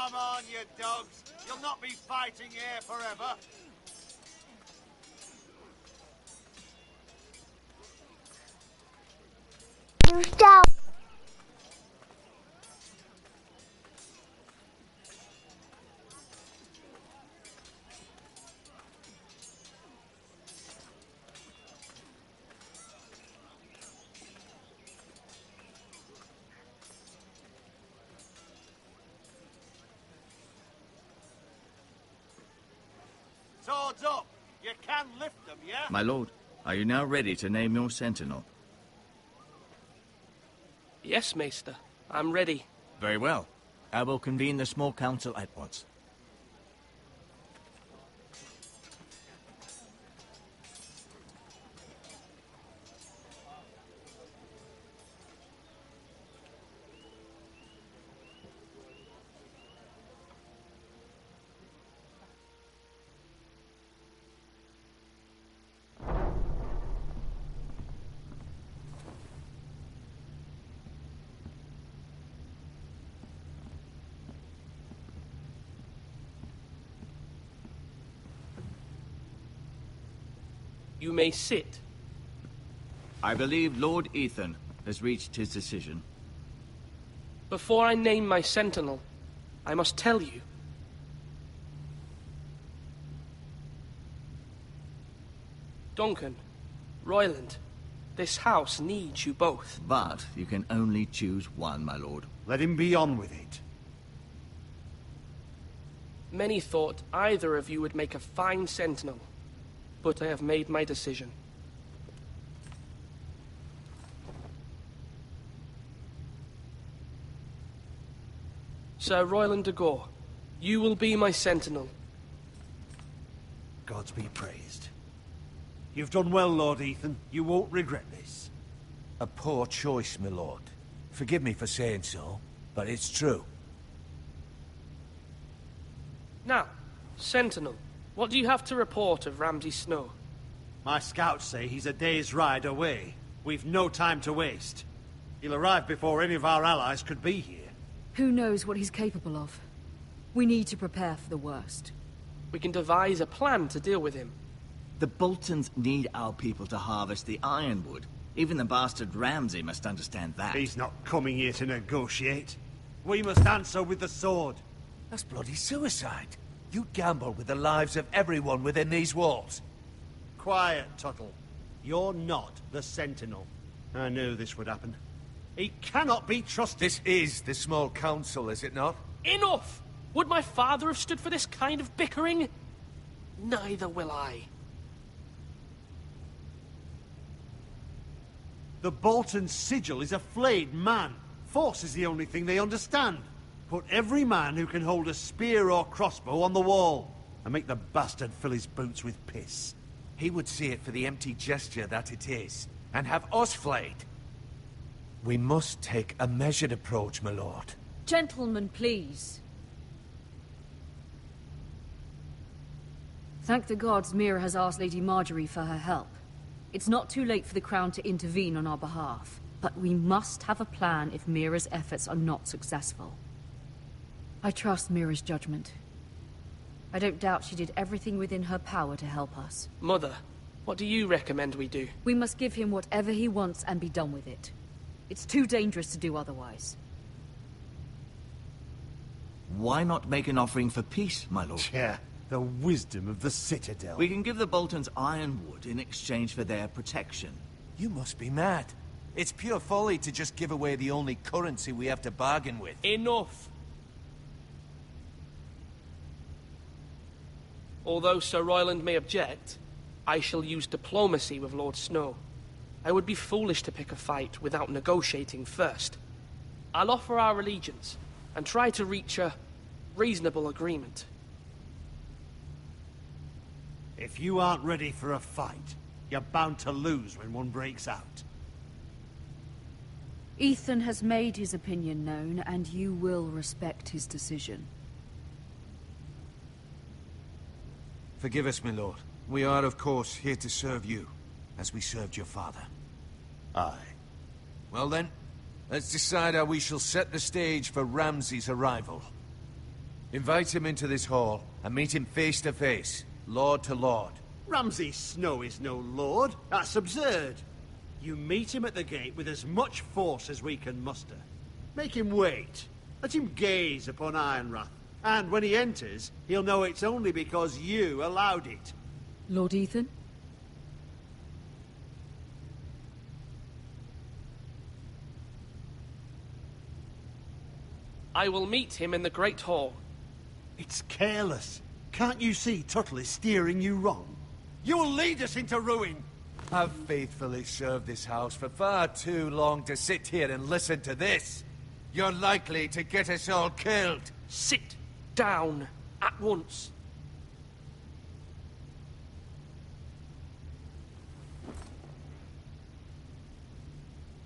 H: Come on, you dogs. You'll not be fighting here forever.
B: You stop.
H: Swords up. You can lift them, yeah?
E: My lord, are you now ready to name your sentinel?
P: Yes, Maester. I'm ready.
E: Very well. I will convene the small council at once.
P: You may sit.
E: I believe Lord Ethan has reached his decision.
P: Before I name my sentinel, I must tell you. Duncan, Royland, this house needs you both.
E: But you can only choose one, my lord.
H: Let him be on with it.
P: Many thought either of you would make a fine sentinel, but I have made my decision. Sir Royland de Gore, you will be my sentinel.
H: Gods be praised. You've done well, Lord Ethan. You won't regret this.
Q: A poor choice, my lord. Forgive me for saying so, but it's true.
P: Now, sentinel, what do you have to report of Ramsay Snow?
H: My scouts say he's a day's ride away. We've no time to waste. He'll arrive before any of our allies could be here.
F: Who knows what he's capable of? We need to prepare for the worst.
P: We can devise a plan to deal with him.
E: The Boltons need our people to harvest the ironwood. Even the bastard Ramsay must understand that.
H: He's not coming here to negotiate. We must answer with the sword.
Q: That's bloody suicide. You gamble with the lives of everyone within these walls.
H: Quiet, Tuttle. You're not the Sentinel. I knew this would happen. He cannot be trusted.
Q: This is the small council, is it not?
P: Enough! Would my father have stood for this kind of bickering? Neither will I.
H: The Bolton sigil is a flayed man. Force is the only thing they understand. Put every man who can hold a spear or crossbow on the wall, and make the bastard fill his boots with piss.
Q: He would see it for the empty gesture that it is, and have us flayed. We must take a measured approach, my lord.
F: Gentlemen, please. Thank the gods Mira has asked Lady Marjorie for her help. It's not too late for the Crown to intervene on our behalf, but we must have a plan if Mira's efforts are not successful. I trust Mira's judgment. I don't doubt she did everything within her power to help us.
P: Mother, what do you recommend we do?
F: We must give him whatever he wants and be done with it. It's too dangerous to do otherwise.
E: Why not make an offering for peace, my lord?
H: Yeah, the wisdom of the Citadel.
E: We can give the Boltons ironwood in exchange for their protection.
Q: You must be mad. It's pure folly to just give away the only currency we have to bargain with.
P: Enough! Although Sir Royland may object, I shall use diplomacy with Lord Snow. I would be foolish to pick a fight without negotiating first. I'll offer our allegiance, and try to reach a reasonable agreement.
H: If you aren't ready for a fight, you're bound to lose when one breaks out.
F: Ethan has made his opinion known, and you will respect his decision.
Q: Forgive us, my lord. We are, of course, here to serve you, as we served your father.
H: Aye.
Q: Well then, let's decide how we shall set the stage for Ramsay's arrival. Invite him into this hall and meet him face to face, lord to lord.
H: Ramsay Snow is no lord. That's absurd. You meet him at the gate with as much force as we can muster. Make him wait. Let him gaze upon Ironrath. And when he enters, he'll know it's only because you allowed it.
F: Lord Ethan?
P: I will meet him in the Great Hall.
H: It's careless. Can't you see Tuttle is steering you wrong? You'll lead us into ruin!
Q: I've faithfully served this house for far too long to sit here and listen to this. You're likely to get us all killed.
P: Sit down at once.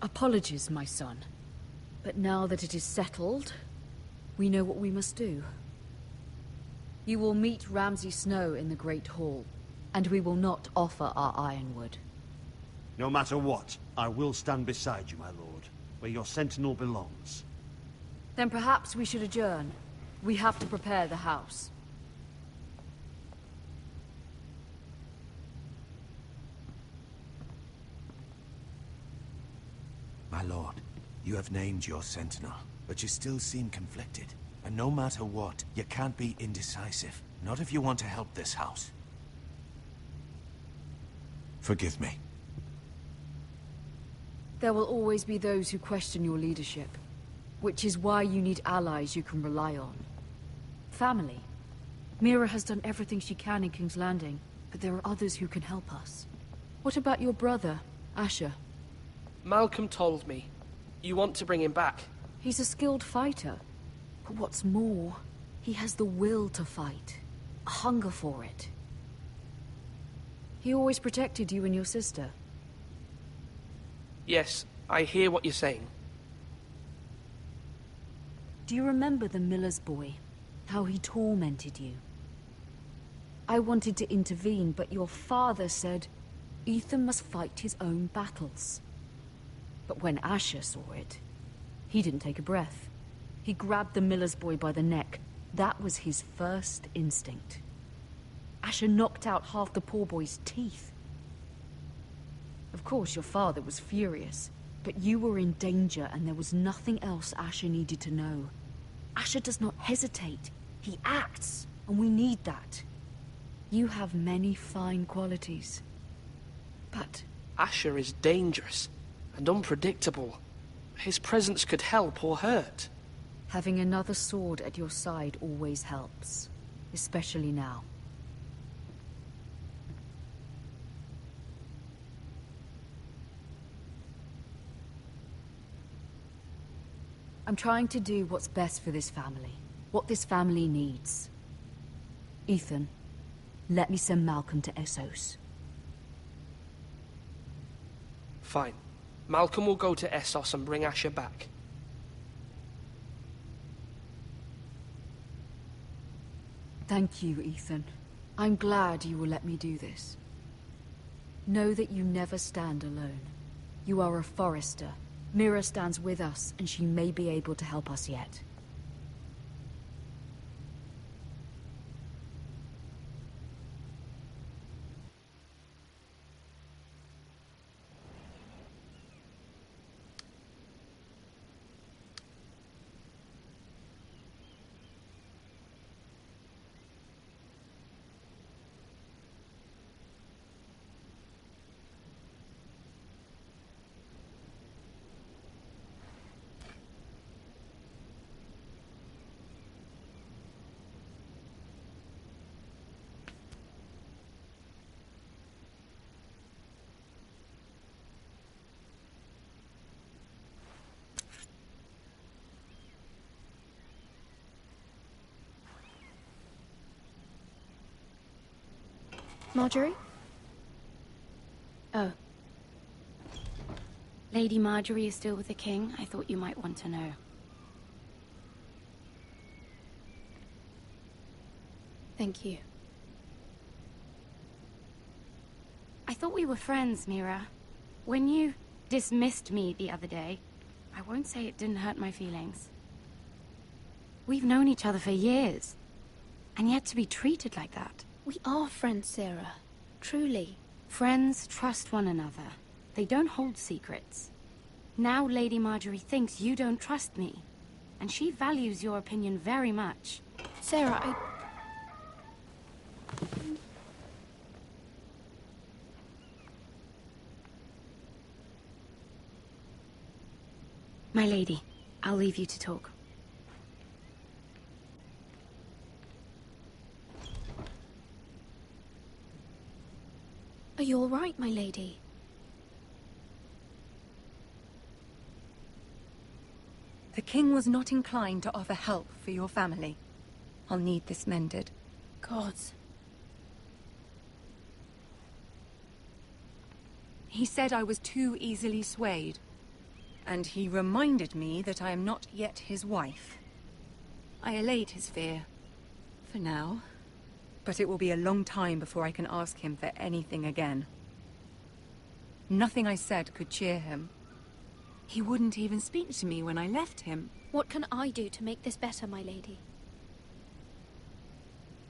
F: Apologies, my son. But now that it is settled, we know what we must do. You will meet Ramsay Snow in the Great Hall, and we will not offer our ironwood.
H: No matter what, I will stand beside you, my lord, where your sentinel belongs.
F: Then perhaps we should adjourn. We have to prepare the house.
Q: My lord, you have named your sentinel, but you still seem conflicted. And no matter what, you can't be indecisive. Not if you want to help this house. Forgive me.
F: There will always be those who question your leadership, which is why you need allies you can rely on. Family. Mira has done everything she can in King's Landing, but there are others who can help us. What about your brother, Asher?
P: Malcolm told me. You want to bring him back.
F: He's a skilled fighter. But what's more, he has the will to fight. A hunger for it. He always protected you and your sister.
P: Yes, I hear what you're saying.
F: Do you remember the miller's boy? How he tormented you? I wanted to intervene, but your father said Ethan must fight his own battles. But when Asher saw it, he didn't take a breath. He grabbed the miller's boy by the neck. That was his first instinct. Asher knocked out half the poor boy's teeth. Of course, your father was furious, but you were in danger and there was nothing else Asher needed to know. Asher does not hesitate. He acts, and we need that. You have many fine qualities. But
P: Asher is dangerous and unpredictable. His presence could help or hurt.
F: having another sword at your side always helps, especially now. I'm trying to do what's best for this family, what this family needs. Ethan, let me send Malcolm to Essos.
P: Fine. Malcolm will go to Essos and bring Asher back.
F: Thank you, Ethan. I'm glad you will let me do this. Know that you never stand alone. You are a Forrester. Mira stands with us, and she may be able to help us yet.
I: Marjorie? Oh. Lady Marjorie is still with the king. I thought you might want to know. Thank you. I thought we were friends, Mira. When you dismissed me the other day, I won't say it didn't hurt my feelings.
O: We've known each other for years. And yet to be treated like that.
I: We are friends, Sarah. Truly.
O: Friends trust one another. They don't hold secrets. Now Lady Marjorie thinks you don't trust me. And she values your opinion very much.
I: Sarah,
O: My lady, I'll leave you to talk.
I: Are you all right, my lady?
O: The king was not inclined to offer help for your family. I'll need this mended.
I: Gods.
O: He said I was too easily swayed. And he reminded me that I am not yet his wife. I allayed his fear. For now. But it will be a long time before I can ask him for anything again. Nothing I said could cheer him. He wouldn't even speak to me when I left him.
I: What can I do to make this better, my lady?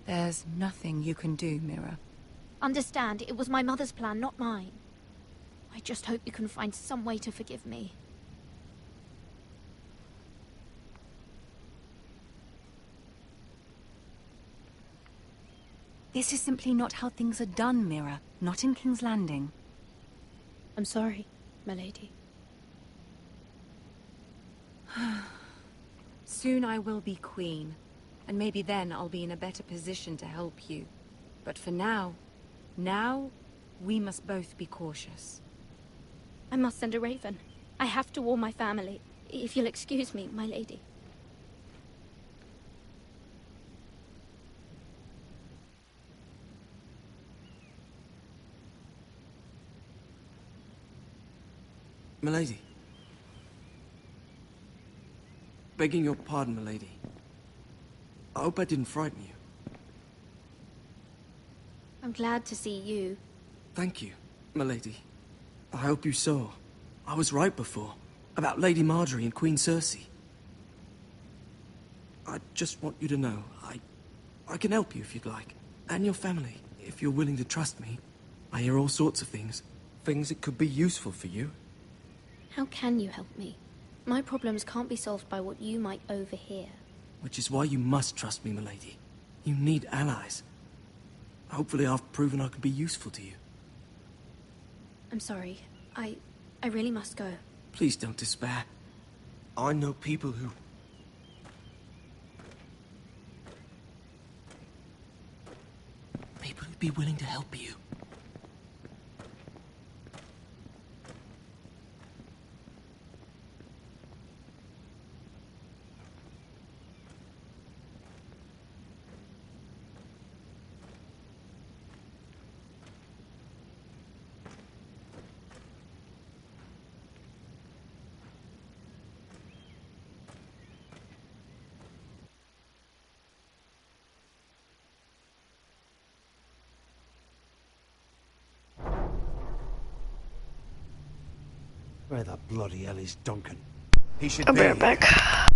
O: There's nothing you can do, Mira.
I: Understand, it was my mother's plan, not mine. I just hope you can find some way to forgive me.
O: This is simply not how things are done, Mira. Not in King's Landing.
I: I'm sorry, my lady.
O: Soon I will be queen, and maybe then I'll be in a better position to help you. But for now, we must both be cautious.
I: I must send a raven. I have to warn my family. If you'll excuse me, my lady.
K: Milady. Begging your pardon, milady. I hope I didn't frighten you.
I: I'm glad to see you.
K: Thank you, milady. I hope you saw. I was right before. About Lady Marjorie and Queen Cersei. I just want you to know, I can help you if you'd like. And your family, if you're willing to trust me. I hear all sorts of things. Things that could be useful for you.
I: How can you help me? My problems can't be solved by what you might overhear.
K: Which is why you must trust me, milady. You need allies. Hopefully I've proven I can be useful to you.
I: I'm sorry. I really must go.
K: Please don't despair. I know people who... People who'd be willing to help you.
H: Where the bloody hell is Duncan?
Q: He should
A: I'll
Q: be
A: be right back.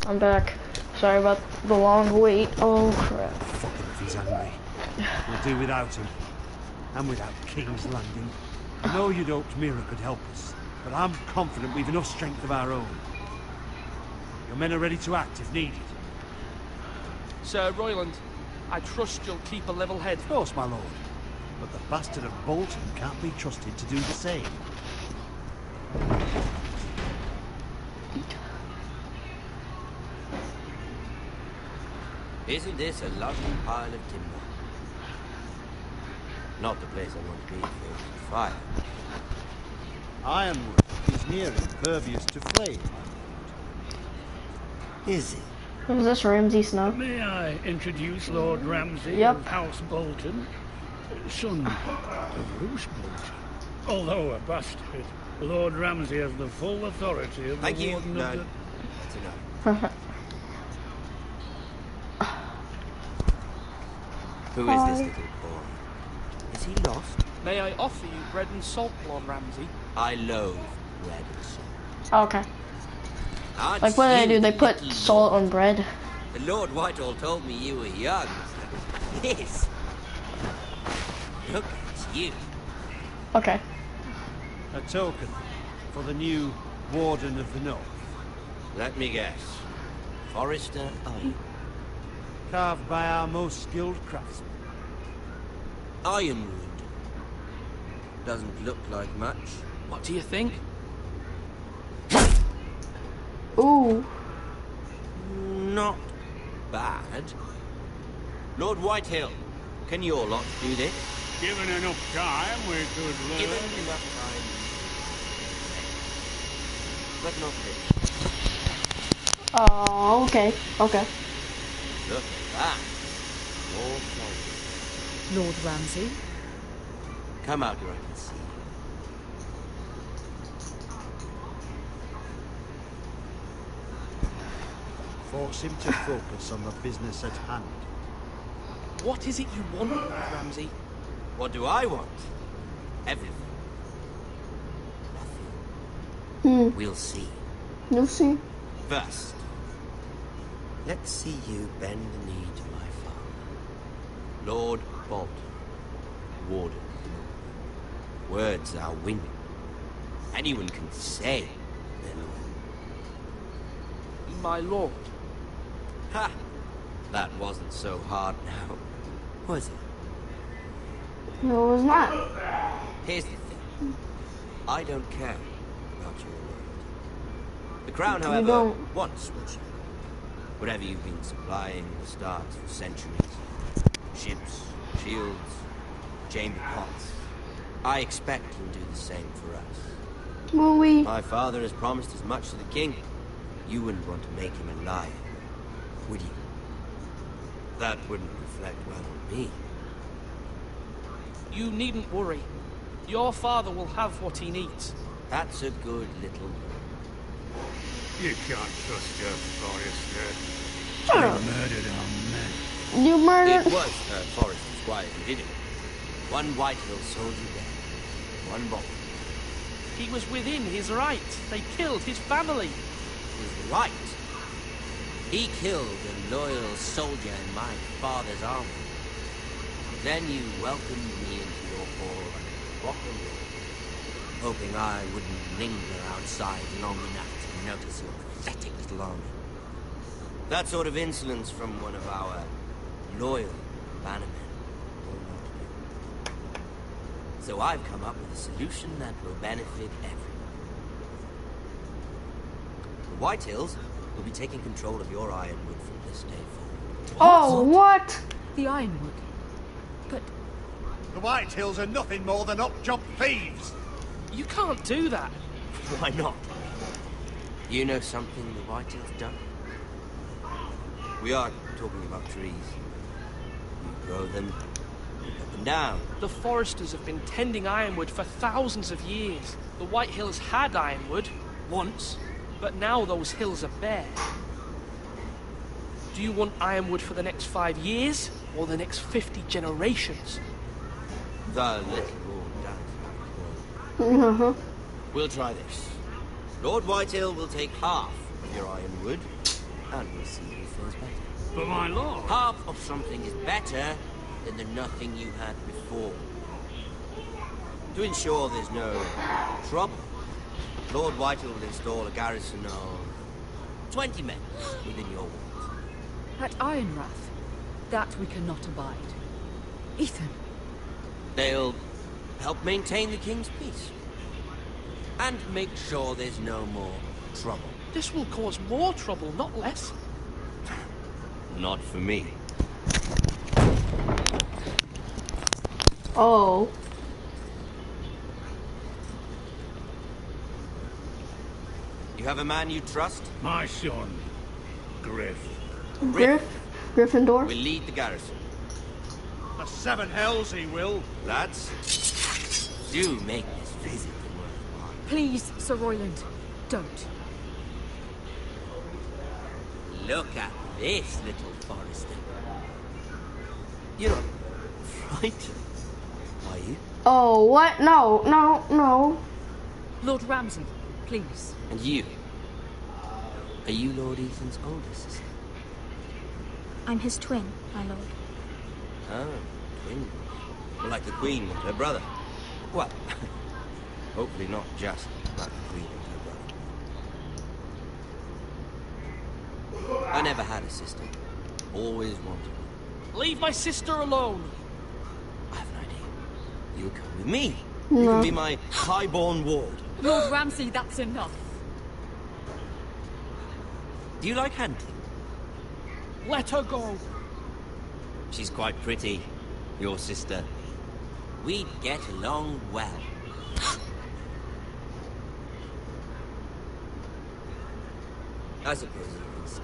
A: I'm back. Sorry about the long wait. Oh crap.
H: Fuck him if he's angry. We'll do without him. And without King's Landing. I know you'd hoped Mira could help us, but I'm confident we've enough strength of our own. Your men are ready to act if needed.
P: Sir Royland, I trust you'll keep a level head.
H: Of course, my lord. But the bastard of Bolton can't be trusted to do the same.
R: Isn't this a lovely pile of timber? Not the place I want to be for fire.
H: Ironwood is near impervious to flame.
R: Is it?
A: Is this Ramsay Snow?
L: May I introduce Lord Ramsay of House Bolton, son of Bruce Bolton. Although a bastard, Lord Ramsay has the full authority of the Warden of the...
R: That's enough. Who is this little boy? Is he lost?
P: May I offer you bread and salt, Lord Ramsay?
R: I loathe bread and salt.
A: Okay. Like what do? They put salt on bread.
R: The Lord Whitehall told me you were young. Yes. Look, it's you.
A: Okay.
H: A token for the new Warden of the North.
R: Let me guess. Forrester Ironwood.
H: Carved by our most skilled craftsmen.
R: Ironwood. Doesn't look like much.
P: What do you think?
A: Ooh.
R: Not bad. Lord Whitehill, can your lot do this?
L: Given enough time, we could learn.
R: Given enough time. But not this.
A: Oh, okay. Okay.
R: Look at that. More fun.
F: Lord Ramsay?
R: Come out here, I can see.
H: Force him to focus on the business at hand.
P: What is it you want, Lord Ramsay?
R: What do I want? Everything.
A: Hmm.
R: We'll see.
A: You'll see.
R: First, let's see you bend the knee to my father. Lord Bolton, Warden. Words are wind. Anyone can say they're loyal.
P: My lord.
R: Ha! That wasn't so hard now, was it?
A: No, it was not.
R: Here's the thing. I don't care about your loyalty. The crown, however, wants what you want. Whatever you've been supplying the stars for centuries. Ships, shields, chamber pots. I expect you'll do the same for us.
A: Will we?
R: My father has promised as much to the king. You wouldn't want to make him a liar, would you? That wouldn't reflect well on me.
P: You needn't worry. Your father will have what he needs.
R: That's a good little girl.
L: You can't trust your Forrester.
A: Shut
L: You
A: up.
L: murdered our men.
A: You murdered.
R: It was Forrester Squire who did it. One Whitehill soldier dead. One Bolton.
P: He was within his right. They killed his family.
R: His right? He killed a loyal soldier in my father's army. Then you welcomed me into your hall and rock and roll, hoping I wouldn't linger outside long enough to notice your pathetic little army. That sort of insolence from one of our loyal bannermen will not do. So I've come up with a solution that will benefit everyone. The Whitehills will be taking control of your Ironwood from this day forward.
A: Oh, what?
F: The Ironwood. But
D: the Whitehills are nothing more than up-jump thieves.
P: You can't do that.
R: Why not? You know something the Whitehills don't? We are talking about trees. We grow them, we cut them down.
P: The Foresters have been tending Ironwood for thousands of years. The Whitehills had Ironwood, once, but now those hills are bare. Do you want Ironwood for the next 5 years, or the next 50 generations?
R: The little Lord does. We'll try this. Lord Whitehill will take half of your Ironwood, and we'll see who feels better.
L: But my lord...
R: Half of something is better than the nothing you had before. To ensure there's no trouble, Lord Whitehall will install a garrison of 20 men within your walls.
F: At Ironrath, that we cannot abide. Ethan.
R: They'll help maintain the king's peace. And make sure there's no more trouble.
P: This will cause more trouble, not less.
R: Not for me.
A: Oh.
R: You have a man you trust?
L: My son, Griff.
A: Gryffindor?
R: Will lead the garrison.
H: The seven hells he will.
R: Lads, do make this visit worthwhile.
F: Please, Sir Royland, don't.
R: Look at this, little Forrester. You're not frightened, are you?
A: Oh, what? No, no, no.
F: Lord Ramsay, please.
R: And you? Are you Lord Ethan's older sister?
J: I'm his twin, my lord.
R: Oh, twin. Well, like the Queen and her brother. Well, hopefully not just like the Queen and her brother. I never had a sister. Always wanted one.
P: Leave my sister alone.
R: I have an idea. You'll come with me.
A: No.
R: You can be my highborn ward.
F: Lord Ramsay, that's enough.
R: Do you like hunting?
P: Let her go.
R: She's quite pretty, your sister. We'd get along well. I suppose you can stay.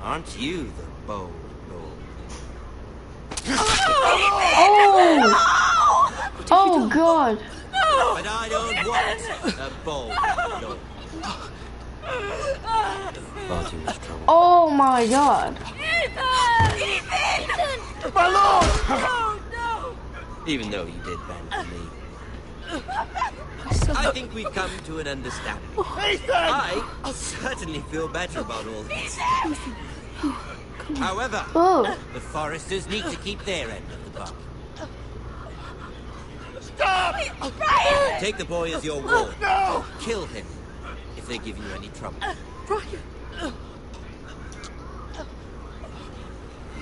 R: Aren't you the bold lord?
A: Oh! Oh, God.
R: But I don't want a bold lord. Far too much trouble.
A: Oh, my God.
J: Ethan!
H: My lord!
J: Oh, no!
R: Even though you did bend to me. I think we've come to an understanding. I certainly feel better about all this. However, the Foresters need to keep their end of the bargain.
H: Stop!
J: Brian!
R: Take the boy as your ward.
H: No!
R: Kill him if they give you any trouble.
F: Brian!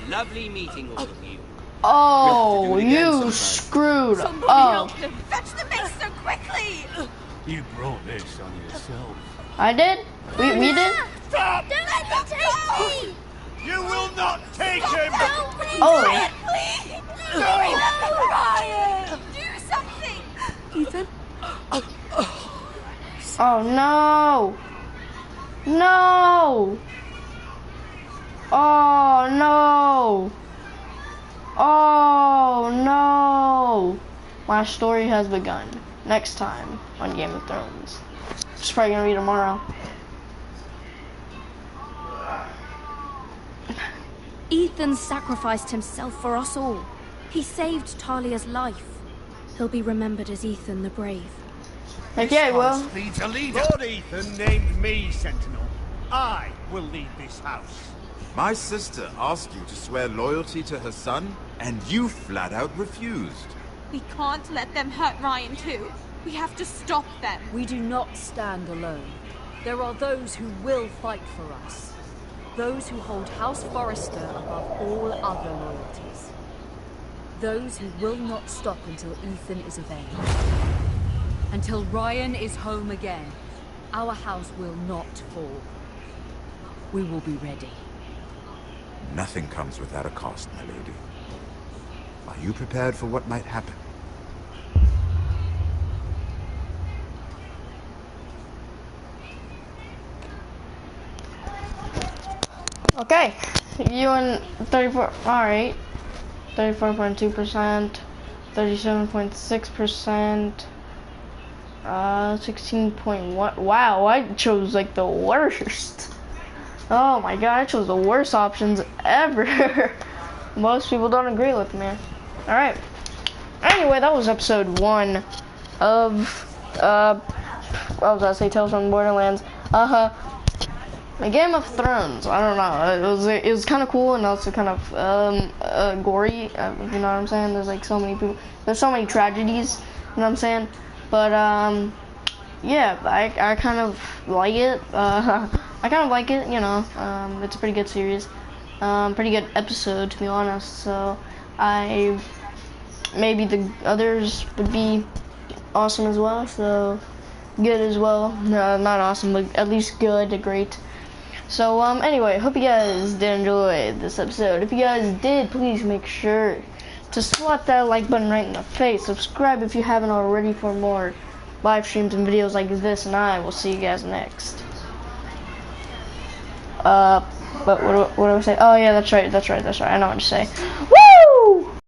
R: Lovely meeting all of you.
A: Oh, you screwed up.
J: Fetch the maester quickly!
L: You brought this on yourself.
A: I did? We did?
H: Stop!
J: Don't let him take me!
H: You will not take him!
A: Oh.
J: Please!
H: No!
J: Brian! Do something!
F: Ethan?
A: Oh, no. No. Oh, no. Oh, no. My story has begun. Next time on Game of Thrones. Just probably gonna be tomorrow.
J: Ethan sacrificed himself for us all. He saved Talia's life. He'll be remembered as Ethan the Brave.
A: Okay, well.
L: Needs a leader.
H: Lord Ethan named me Sentinel. I will lead this house.
N: My sister asked you to swear loyalty to her son, and you flat out refused.
G: We can't let them hurt Ryan too. We have to stop them.
F: We do not stand alone. There are those who will fight for us. Those who hold House Forrester above all other loyalties. Those who will not stop until Ethan is avenged. Until Ryan is home again, our house will not fall. We will be ready.
N: Nothing comes without a cost, my lady. Are you prepared for what might happen?
A: Okay, you and 34, alright. 34.2%, 37.6%, 16.1, wow, I chose like the worst. Oh my god, I chose the worst options ever. Most people don't agree with me. Alright. Anyway, that was episode 1 of, what was I say, Tales from the Borderlands. Game of Thrones. I don't know. It was kind of cool and also kind of gory. If you know what I'm saying? There's like so many people. There's so many tragedies. You know what I'm saying? But yeah, I kind of like it. I kind of like it. You know, it's a pretty good series. Pretty good episode, to be honest. So maybe the others would be awesome as well. So good as well. No, not awesome, but at least good, great. So anyway, hope you guys did enjoy this episode. If you guys did, please make sure to slap that like button right in the face. Subscribe if you haven't already for more live streams and videos like this, and I will see you guys next. But what do I say? Oh yeah, that's right. I know what to say. Woo!